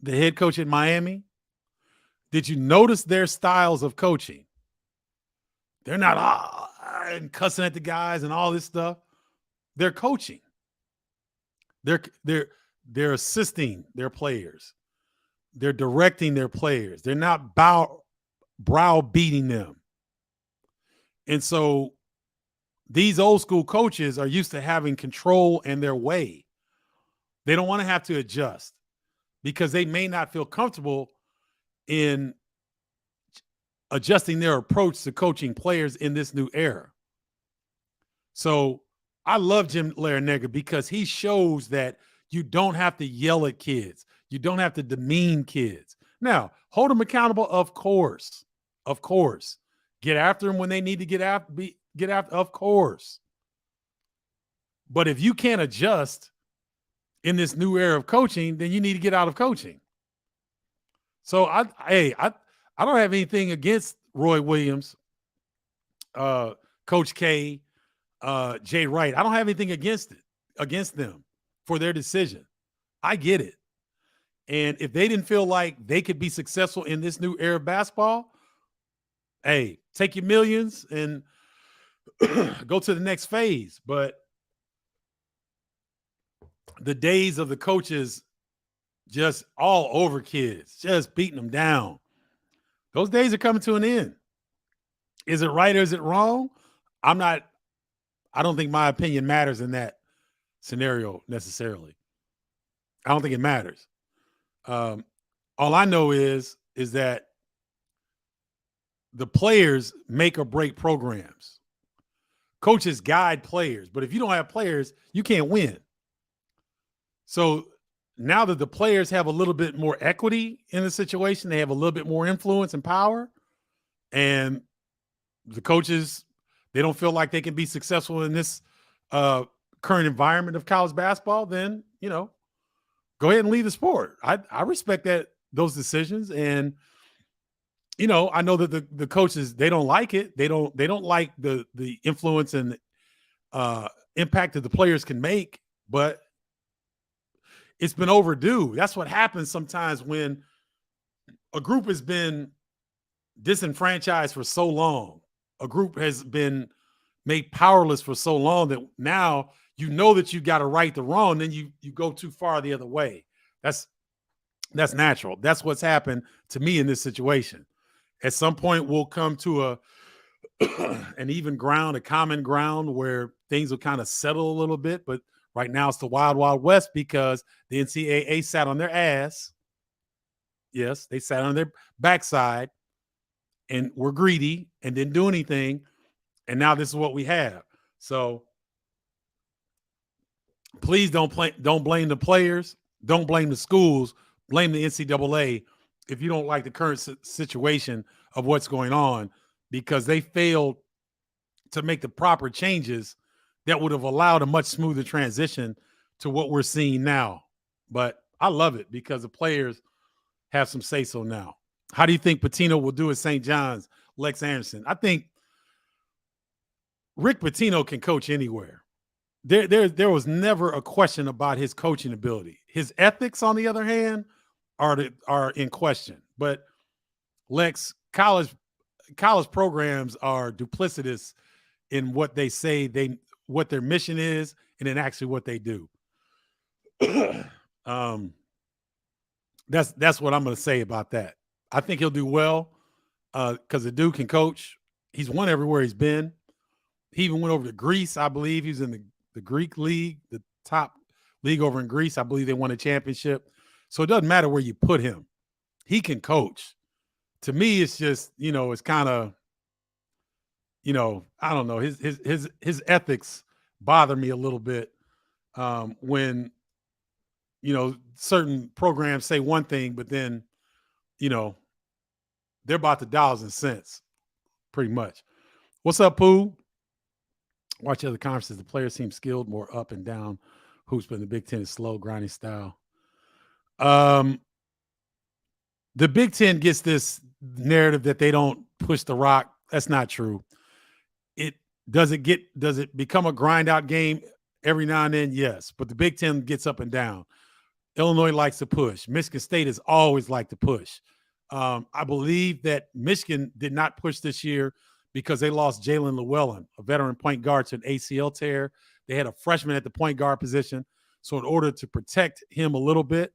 the head coach at Miami? Did you notice their styles of coaching? They're not and cussing at the guys and all this stuff. They're coaching. They're assisting their players. They're directing their players. They're not browbeating them. And so these old school coaches are used to having control and their way. They don't want to have to adjust because they may not feel comfortable in adjusting their approach to coaching players in this new era. So I love Jim Larinaga because he shows that you don't have to yell at kids. You don't have to demean kids. Now, hold them accountable, of course. Of course. Get after them when they need to get after, of course. But if you can't adjust in this new era of coaching, then you need to get out of coaching. So I don't have anything against Roy Williams Coach K, Jay Wright. I don't have anything against them for their decision. I get it. And if they didn't feel like they could be successful in this new era of basketball, hey, take your millions and go to the next phase. But the days of the coaches just all over kids, just beating them down, those days are coming to an end. Is it right or is it wrong? I don't think my opinion matters in that scenario necessarily. I don't think it matters. All I know is that the players make or break programs. Coaches guide players, but if you don't have players, you can't win. So now that the players have a little bit more equity in the situation, they have a little bit more influence and power, and the coaches, they don't feel like they can be successful in this current environment of college basketball, then, go ahead and leave the sport. I respect those decisions. And, I know that the coaches, they don't like it. They don't like the influence and impact that the players can make, but it's been overdue. That's what happens sometimes when a group has been disenfranchised for so long. A group has been made powerless for so long that now that you got to right the wrong, then you go too far the other way. That's natural. That's what's happened to me in this situation. At some point, we'll come to an even ground, a common ground where things will kind of settle a little bit. But right now, it's the wild, wild west because the NCAA sat on their ass. Yes, they sat on their backside and were greedy and didn't do anything. And now this is what we have. So please don't blame the players. Don't blame the schools. Blame the NCAA if you don't like the current situation of what's going on, because they failed to make the proper changes that would have allowed a much smoother transition to what we're seeing now. But I love it because the players have some say-so now. How do you think Pitino will do at St. John's, Lex Anderson? I think Rick Pitino can coach anywhere. There was never a question about his coaching ability. His ethics, on the other hand, are in question. But Lex, college programs are duplicitous in what they say what their mission is, and then actually what they do. That's what I'm going to say about that. I think he'll do well because the dude can coach. He's won everywhere he's been. He even went over to Greece, I believe. He's in the Greek league, the top league over in Greece. I believe they won a championship. So it doesn't matter where you put him. He can coach. To me, it's just, it's kind of, I don't know. His ethics bother me a little bit when, certain programs say one thing, but then, they're about the dollars and cents, pretty much. What's up, Pooh? Watch other conferences. The players seem skilled, more up and down hoops, but the Big Ten is slow, grinding style. The Big Ten gets this narrative that they don't push the rock. That's not true. Does it become a grind out game every now and then? Yes, but the Big Ten gets up and down. Illinois likes to push. Michigan State has always liked to push. I believe that Michigan did not push this year because they lost Jalen Llewellyn, a veteran point guard, to an ACL tear. They had a freshman at the point guard position. So in order to protect him a little bit,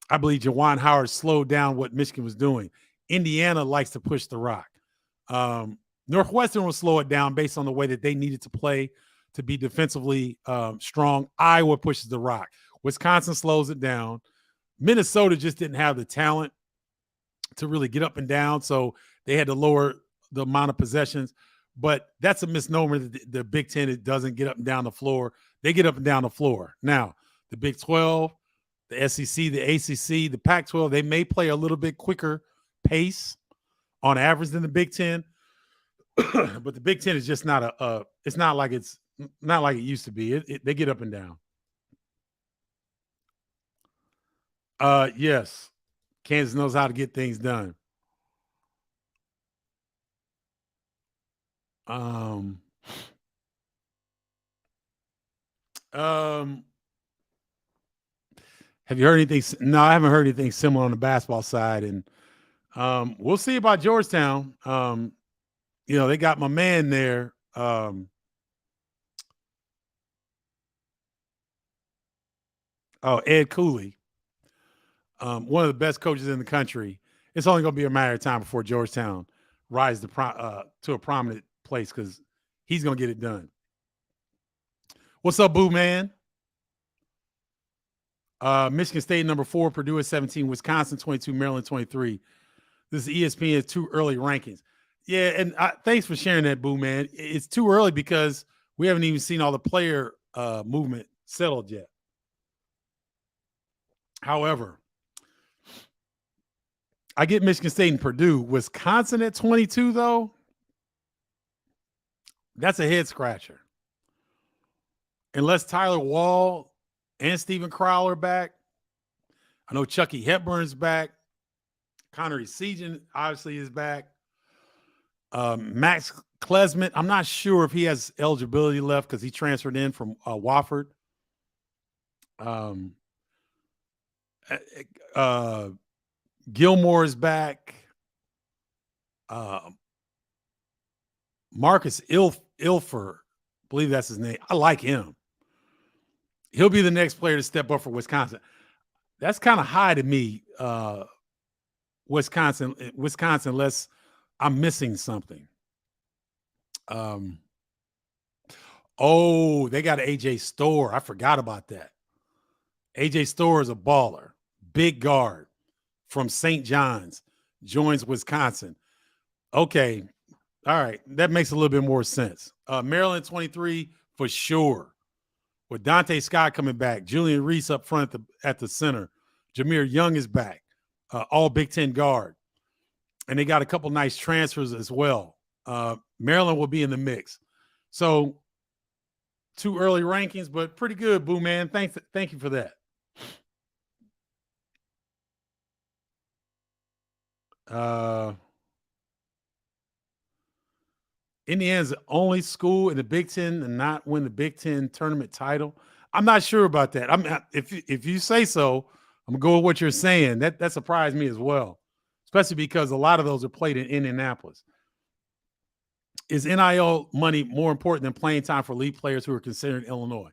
I believe Juwan Howard slowed down what Michigan was doing. Indiana likes to push the rock. Northwestern will slow it down based on the way that they needed to play to be defensively strong. Iowa pushes the rock. Wisconsin slows it down. Minnesota just didn't have the talent to really get up and down, so they had to lower the amount of possessions. But that's a misnomer that the Big Ten, it doesn't get up and down the floor. They get up and down the floor. Now, the Big 12, the SEC, the ACC, the Pac-12, they may play a little bit quicker pace on average than the Big Ten. But the Big Ten is just not it's not like it used to be. They get up and down. Yes. Kansas knows how to get things done. Um, have you heard anything? No, I haven't heard anything similar on the basketball side, and we'll see about Georgetown. They got my man there. Ed Cooley, one of the best coaches in the country. It's only going to be a matter of time before Georgetown rises to a prominent place because he's going to get it done. What's up, Boo Man? Michigan State number 4, Purdue at 17, Wisconsin 22, Maryland 23. This is ESPN's too early rankings. Yeah, and thanks for sharing that, Boo Man. It's too early because we haven't even seen all the player movement settled yet. However, I get Michigan State and Purdue. Wisconsin at 22, though, that's a head scratcher. Unless Tyler Wall and Steven Crowell are back. I know Chucky Hepburn's back. Connor Essegian obviously is back. Max Klesmit, I'm not sure if he has eligibility left because he transferred in from Wofford. Gilmore is back. Marcus Ilfer, I believe that's his name. I like him. He'll be the next player to step up for Wisconsin. That's kind of high to me, Wisconsin, unless I'm missing something. They got an AJ Storr. I forgot about that. AJ Storr is a baller. Big guard from St. John's. Joins Wisconsin. Okay. All right. That makes a little bit more sense. Maryland 23 for sure. With Dante Scott coming back. Julian Reese up front at the center. Jameer Young is back. All Big Ten guard. And they got a couple nice transfers as well. Maryland will be in the mix. So, too early rankings, but pretty good, Boo Man. Thank you for that. Indiana's the only school in the Big Ten to not win the Big Ten tournament title. I'm not sure about that. If you say so, I'm gonna go with what you're saying. That surprised me as well, especially because a lot of those are played in Indianapolis. Is NIL money more important than playing time for elite players who are considered in Illinois?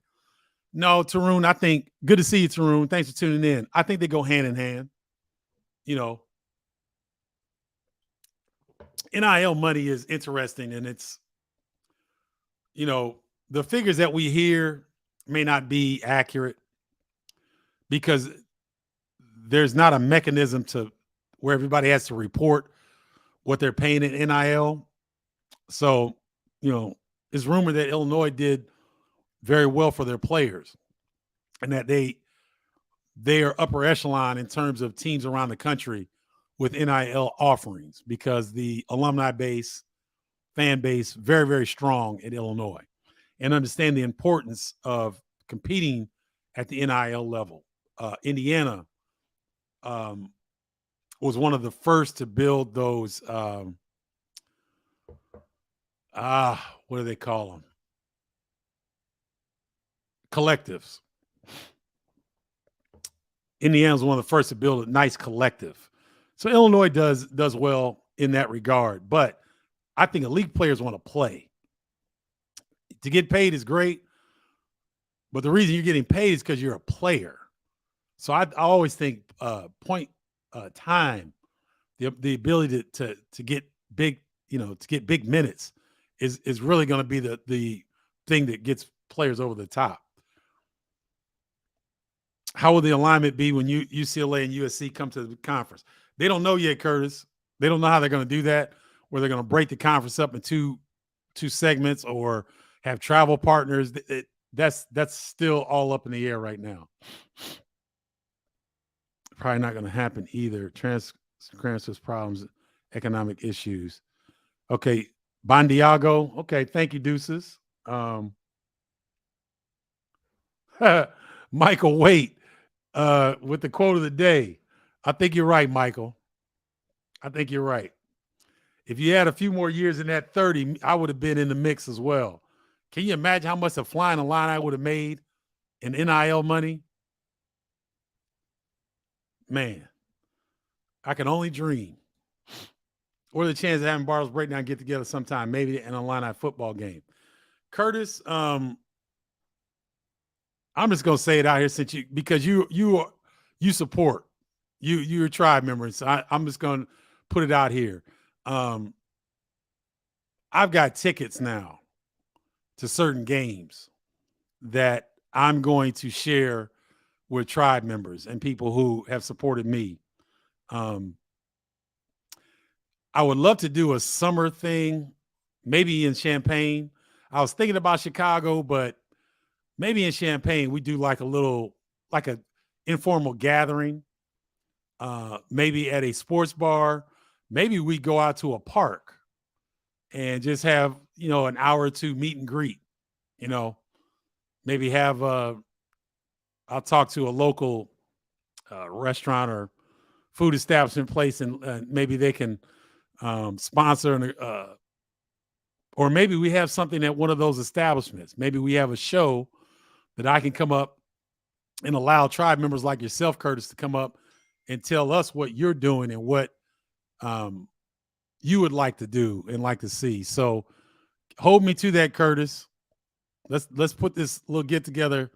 No, Tarun, I think good to see you, Tarun. Thanks for tuning in. I think they go hand in hand. NIL money is interesting, and it's, the figures that we hear may not be accurate because there's not a mechanism to where everybody has to report what they're paying in NIL. So, it's rumored that Illinois did very well for their players and that they are upper echelon in terms of teams around the country with NIL offerings because the alumni base, fan base, very, very strong in Illinois, and understand the importance of competing at the NIL level. Indiana was one of the first to build those, what do they call them? Collectives. Indiana was one of the first to build a nice collective. So Illinois does well in that regard. But I think elite players want to play. To get paid is great, but the reason you're getting paid is because you're a player. So I always think time, the ability to get big, to get big minutes is really going to be the thing that gets players over the top. How will the alignment be when UCLA and USC come to the conference? They don't know yet, Curtis. They don't know how they're going to do that, where they're going to break the conference up into two segments or have travel partners. That's still all up in the air right now. Probably not going to happen either. Transfers problems, economic issues. Okay, Bondiago. Okay, thank you, Deuces. Michael Waite with the quote of the day. I think you're right, Michael. I think you're right. If you had a few more years in that 30, I would have been in the mix as well. Can you imagine how much a flying line I would have made and NIL money, man, I can only dream. Or the chance of having Bardo's Breakdown get together sometime, maybe in a line football game. Curtis, I'm just gonna say it out here since because you support you're a tribe member. So I'm just gonna put it out here. Um, I've got tickets now to certain games that I'm going to share with tribe members and people who have supported me. Um, I would love to do a summer thing, maybe in Champaign. I was thinking about Chicago, but maybe in Champaign we do like a informal gathering, maybe at a sports bar. Maybe we go out to a park and just have an hour or two meet and greet. You know, maybe have I'll talk to a local restaurant or food establishment place, and maybe they can sponsor or maybe we have something at one of those establishments. Maybe we have a show that I can come up and allow tribe members like yourself, Curtis, to come up and tell us what you're doing and what you would like to do and like to see. So hold me to that, Curtis. Let's put this little get together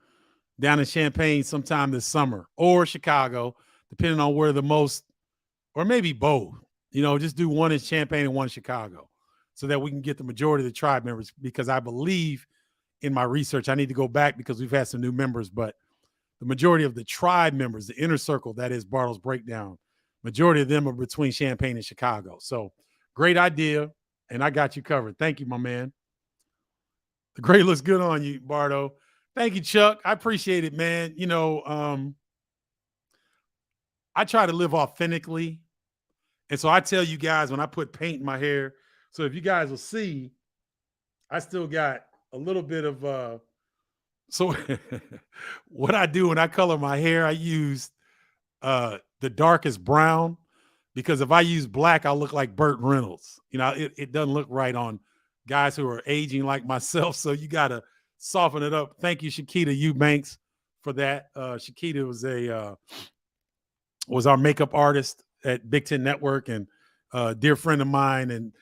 down in Champaign sometime this summer or Chicago, depending on where the most, or maybe both. Just do one in Champaign and one in Chicago, so that we can get the majority of the tribe members. Because I believe in my research, I need to go back because we've had some new members, but the majority of the tribe members, the inner circle, that is Bardo's Breakdown, majority of them are between Champaign and Chicago. So great idea, and I got you covered. Thank you, my man. The gray looks good on you, Bardo. Thank you, Chuck. I appreciate it, man. I try to live authentically. And so I tell you guys when I put paint in my hair, so if you guys will see, I still got a little bit of so what I do when I color my hair, I use the darkest brown, because if I use black, I'll look like Burt Reynolds. It doesn't look right on guys who are aging like myself. So you got to soften it up. Thank you, Shakita Eubanks, for that. Shakita was our makeup artist at Big Ten Network, and a dear friend of mine. And,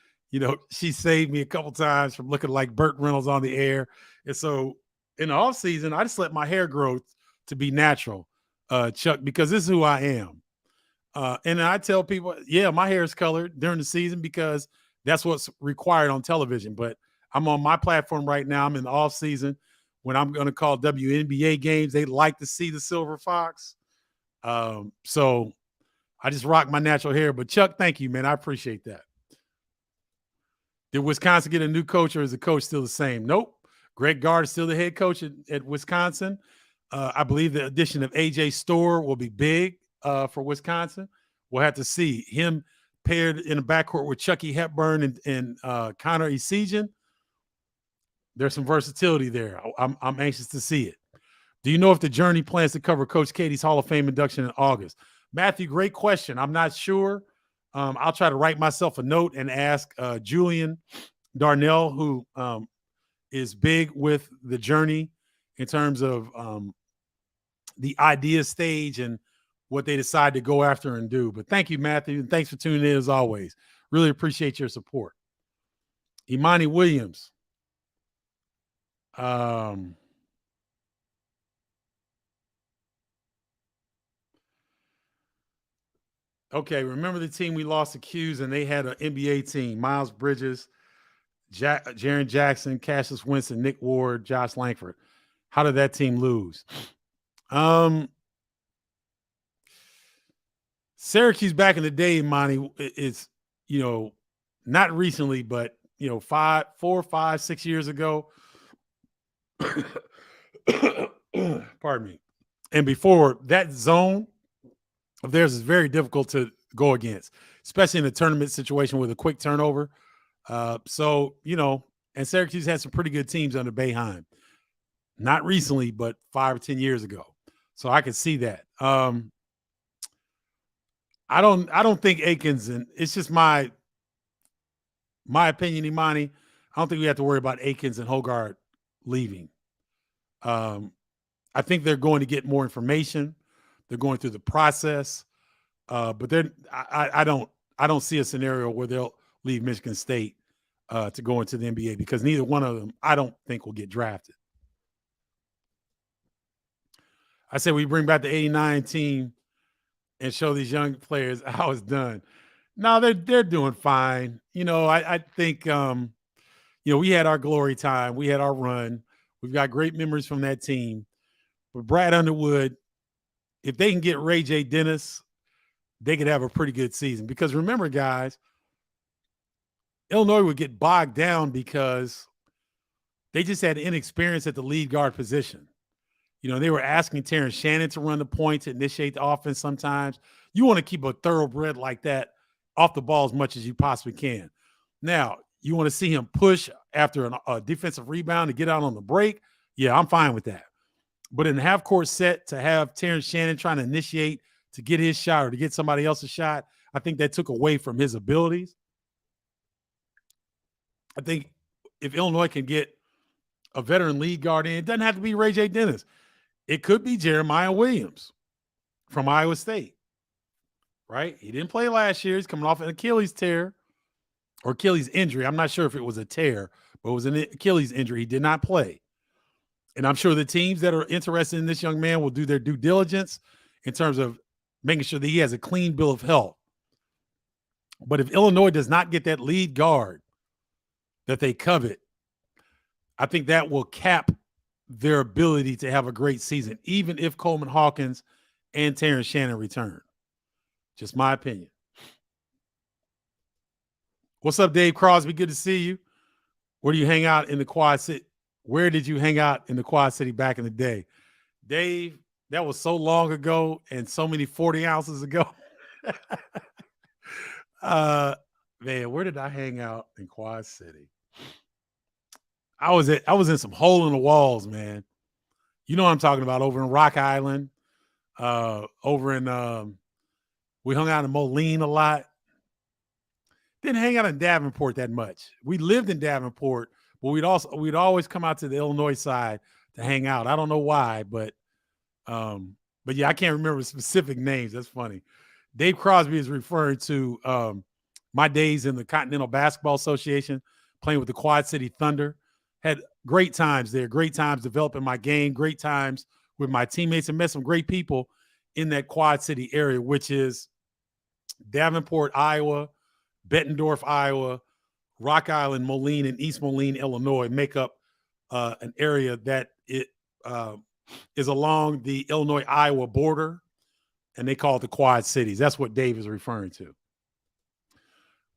she saved me a couple times from looking like Burt Reynolds on the air. And so in the off season, I just let my hair grow to be natural, Chuck, because this is who I am. And I tell people, yeah, my hair is colored during the season because that's what's required on television. But I'm on my platform right now. I'm in the off season when I'm going to call WNBA games. They like to see the silver fox. So I just rock my natural hair. But Chuck, thank you, man. I appreciate that. Did Wisconsin get a new coach, or is the coach still the same? Nope. Greg Gard is still the head coach at Wisconsin. I believe the addition of AJ Storr will be big for Wisconsin. We'll have to see him paired in the backcourt with Chucky Hepburn and Connor Essegian. There's some versatility there. I'm anxious to see it. Do you know if the Journey plans to cover Coach Katie's Hall of Fame induction in August? Matthew, great question. I'm not sure. I'll try to write myself a note and ask Julian Darnell, who is big with the Journey in terms of the idea stage and what they decide to go after and do. But thank you, Matthew, and thanks for tuning in as always. Really appreciate your support. Imani Williams. Okay, remember the team we lost to Q's, and they had an NBA team: Miles Bridges, Jaren Jackson, Cassius Winston, Nick Ward, Josh Langford. How did that team lose? Syracuse back in the day, Monty, is, not recently, but 4, 5, 6 years ago. Pardon me. And before, that zone of theirs is very difficult to go against, especially in a tournament situation with a quick turnover. So, and Syracuse had some pretty good teams under Boeheim. Not recently, but 5 or 10 years ago. So I could see that. I don't think Akins, and it's just my opinion, Imani. I don't think we have to worry about Akins and Hoggard leaving. I I think they're going to get more information. They're going through the process, but I don't see a scenario where they'll leave Michigan State to go into the NBA because neither one of them I don't think will get drafted. I said we bring back the '89 team and show these young players how it's done. No, they're doing fine. I think we had our glory time, we had our run. We've got great memories from that team. But Brad Underwood, if they can get Ray J. Dennis, they could have a pretty good season. Because remember, guys, Illinois would get bogged down because they just had inexperience at the lead guard position. They were asking Terrence Shannon to run the point, to initiate the offense sometimes. You want to keep a thoroughbred like that off the ball as much as you possibly can. Now, you want to see him push after a defensive rebound to get out on the break? Yeah, I'm fine with that. But in the half-court set, to have Terrence Shannon trying to initiate to get his shot or to get somebody else's shot, I think that took away from his abilities. I think if Illinois can get a veteran lead guard in, it doesn't have to be Ray J. Dennis. It could be Jeremiah Williams from Iowa State, right? He didn't play last year. He's coming off an Achilles tear or Achilles injury. I'm not sure if it was a tear, but it was an Achilles injury. He did not play. And I'm sure the teams that are interested in this young man will do their due diligence in terms of making sure that he has a clean bill of health. But if Illinois does not get that lead guard that they covet, I think that will cap their ability to have a great season, even if Coleman Hawkins and Terrence Shannon return. Just my opinion. What's up, Dave Crosby? Good to see you. Where do you hang out in the Quad City? Where did you hang out in the Quad City back in the day? Dave, that was so long ago and so many 40 ounces ago. Man, where did I hang out in Quad City? I was in some hole in the walls, man. You know what I'm talking about, over in Rock Island, over in we hung out in Moline a lot. Didn't hang out in Davenport that much. We lived in Davenport, but we'd always come out to the Illinois side to hang out. I don't know why, but yeah, I can't remember specific names. That's funny. Dave Crosby is referring to my days in the Continental Basketball Association, playing with the Quad City Thunder. Had great times there, great times developing my game, great times with my teammates, and met some great people in that Quad City area, which is Davenport, Iowa, Bettendorf, Iowa, Rock Island, Moline, and East Moline, Illinois, make up an area that is along the Illinois-Iowa border, and they call it the Quad Cities. That's what Dave is referring to.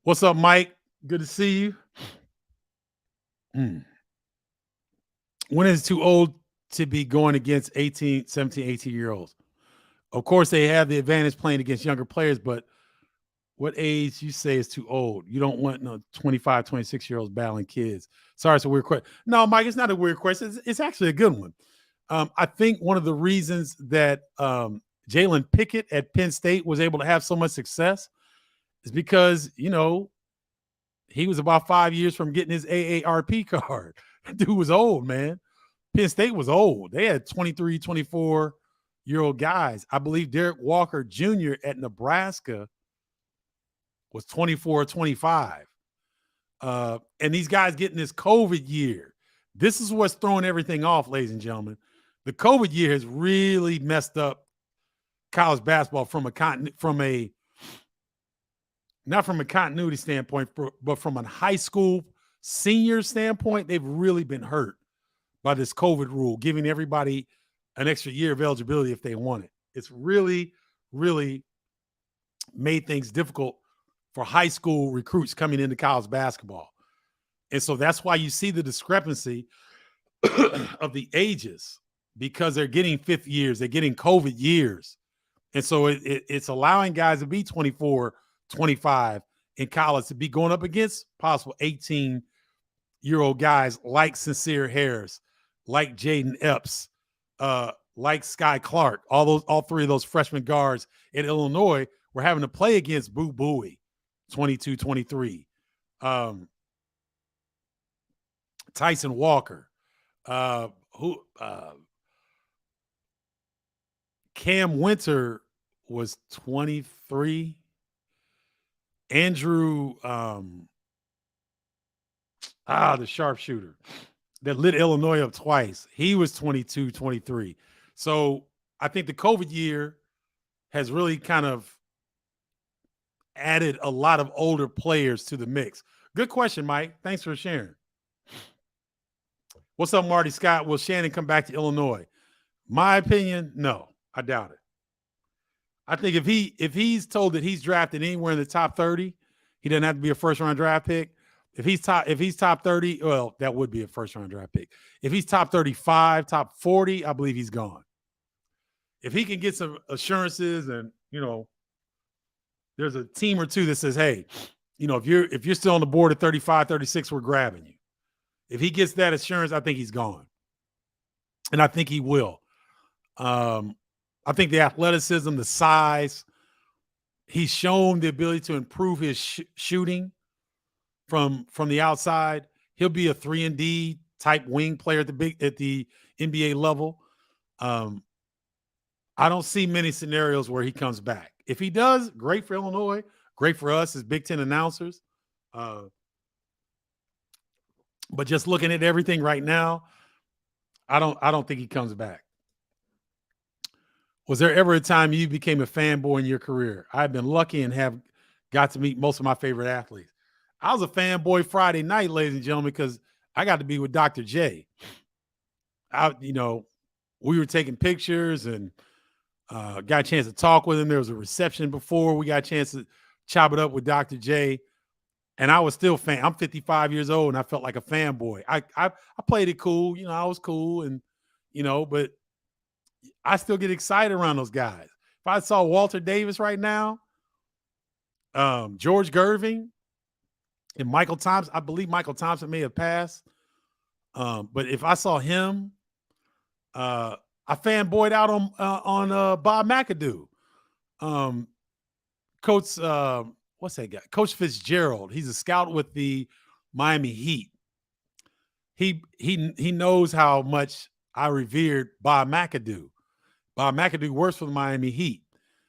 What's up, Mike? Good to see you. When is it too old to be going against 17, 18-year-olds? Of course, they have the advantage playing against younger players, but what age you say is too old? You don't want no 25, 26-year-olds battling kids. Sorry, it's a weird question. No, Mike, it's not a weird question. It's actually a good one. I think one of the reasons that Jalen Pickett at Penn State was able to have so much success is because, he was about 5 years from getting his AARP card. That dude was old, man. Penn State was old. They had 23, 24-year-old guys. I believe Derek Walker Jr. at Nebraska was 24 or 25. And these guys getting this COVID year. This is what's throwing everything off, ladies and gentlemen. The COVID year has really messed up college basketball not from a continuity standpoint, but from a high school senior standpoint. They've really been hurt by this COVID rule, giving everybody an extra year of eligibility if they want it. It's really, really made things difficult for high school recruits coming into college basketball. And so that's why you see the discrepancy of the ages, because they're getting fifth years, they're getting COVID years. And so it's allowing guys to be 24, 25 in college to be going up against possible 18-year-old guys like Sincere Harris, like Jaden Epps, like Sky Clark. All three of those freshman guards in Illinois were having to play against Boo Buie, 22, 23. Tyson Walker, Cam Winter was 23. Andrew, the sharpshooter that lit Illinois up twice, he was 22, 23. So I think the COVID year has really kind of added a lot of older players to the mix. Good question, Mike. Thanks for sharing. What's up, Marty Scott? Will Shannon come back to Illinois? My opinion, no, I doubt it. I think if he's told that he's drafted anywhere in the top 30, he doesn't have to be a first round draft pick. If he's top 30, well, that would be a first round draft pick. If he's top 35, top 40, I believe he's gone. If he can get some assurances and, there's a team or two that says, hey, if you're still on the board at 35, 36, we're grabbing you. If he gets that assurance, I think he's gone. And I think he will. I think the athleticism, the size, he's shown the ability to improve his shooting from the outside. He'll be a 3-and-D type wing player at the NBA level. I don't see many scenarios where he comes back. If he does, great for Illinois, great for us as Big Ten announcers. But just looking at everything right now, I don't think he comes back. Was there ever a time you became a fanboy in your career? I've been lucky and have got to meet most of my favorite athletes. I was a fanboy Friday night, ladies and gentlemen, because I got to be with Dr. J. We were taking pictures and got a chance to talk with him. There was a reception before we got a chance to chop it up with Dr. J. And I was still fan. I'm 55 years old, and I felt like a fanboy. I played it cool. I was cool, and but I still get excited around those guys. If I saw Walter Davis right now, George Gerving, and Michael Thompson, I believe Michael Thompson may have passed. But if I saw him, I fanboyed out on Bob McAdoo. Coach, what's that guy? Coach Fitzgerald. He's a scout with the Miami Heat. He knows how much I revered Bob McAdoo. Bob McAdoo works for the Miami Heat.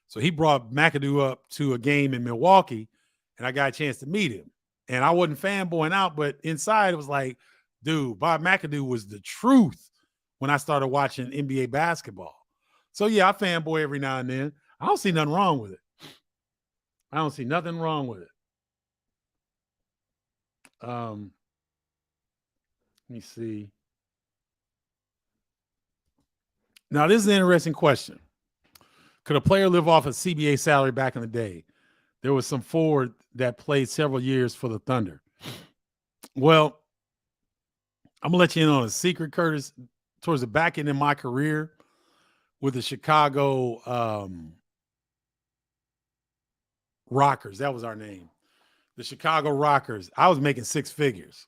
So he brought McAdoo up to a game in Milwaukee, and I got a chance to meet him. And I wasn't fanboying out, but inside it was like, dude, Bob McAdoo was the truth when I started watching NBA basketball. So, yeah, I fanboy every now and then. I don't see nothing wrong with it. I don't see nothing wrong with it. Let me see. Now, this is an interesting question. Could a player live off a CBA salary back in the day? There was some forward that played several years for the Thunder. Well, I'm going to let you in on a secret, Curtis. Towards the back end of my career with the Chicago Rockers, that was our name. The Chicago Rockers, I was making six figures.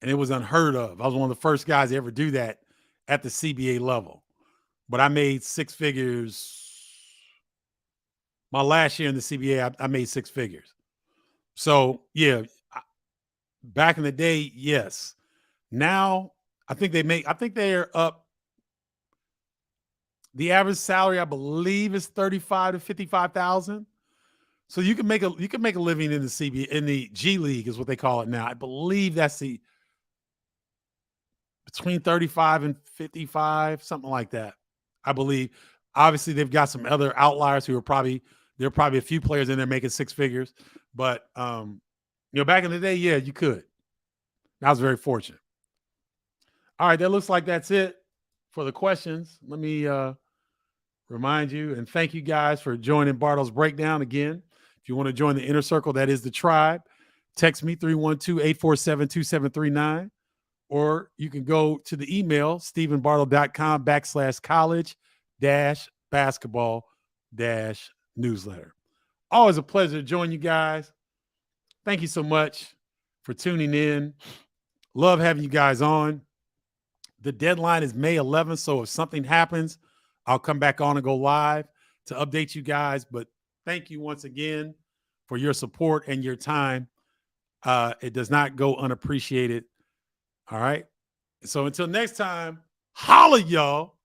And it was unheard of. I was one of the first guys to ever do that at the CBA level. But I made six figures. My last year in the CBA, I made six figures. So, yeah, back in the day, yes. Now, I think they're up. The average salary, I believe, is $35,000 to $55,000. So you can make a living in the CBA, in the G League is what they call it now. I believe that's between 35 and 55, something like that. I believe. Obviously, they've got some other outliers who there are probably a few players in there making six figures. But back in the day, yeah, you could. I was very fortunate. All right, that looks like that's it for the questions. Let me remind you and thank you guys for joining Bardo's Breakdown again. If you want to join the inner circle, that is the tribe. Text me 312-847-2739. Or you can go to the email, stephenbartle.com/college-basketball-newsletter. Always a pleasure to join you guys. Thank you so much for tuning in. Love having you guys on. The deadline is May 11th, so if something happens, I'll come back on and go live to update you guys. But thank you once again for your support and your time. It does not go unappreciated. All right. So until next time, holla, y'all.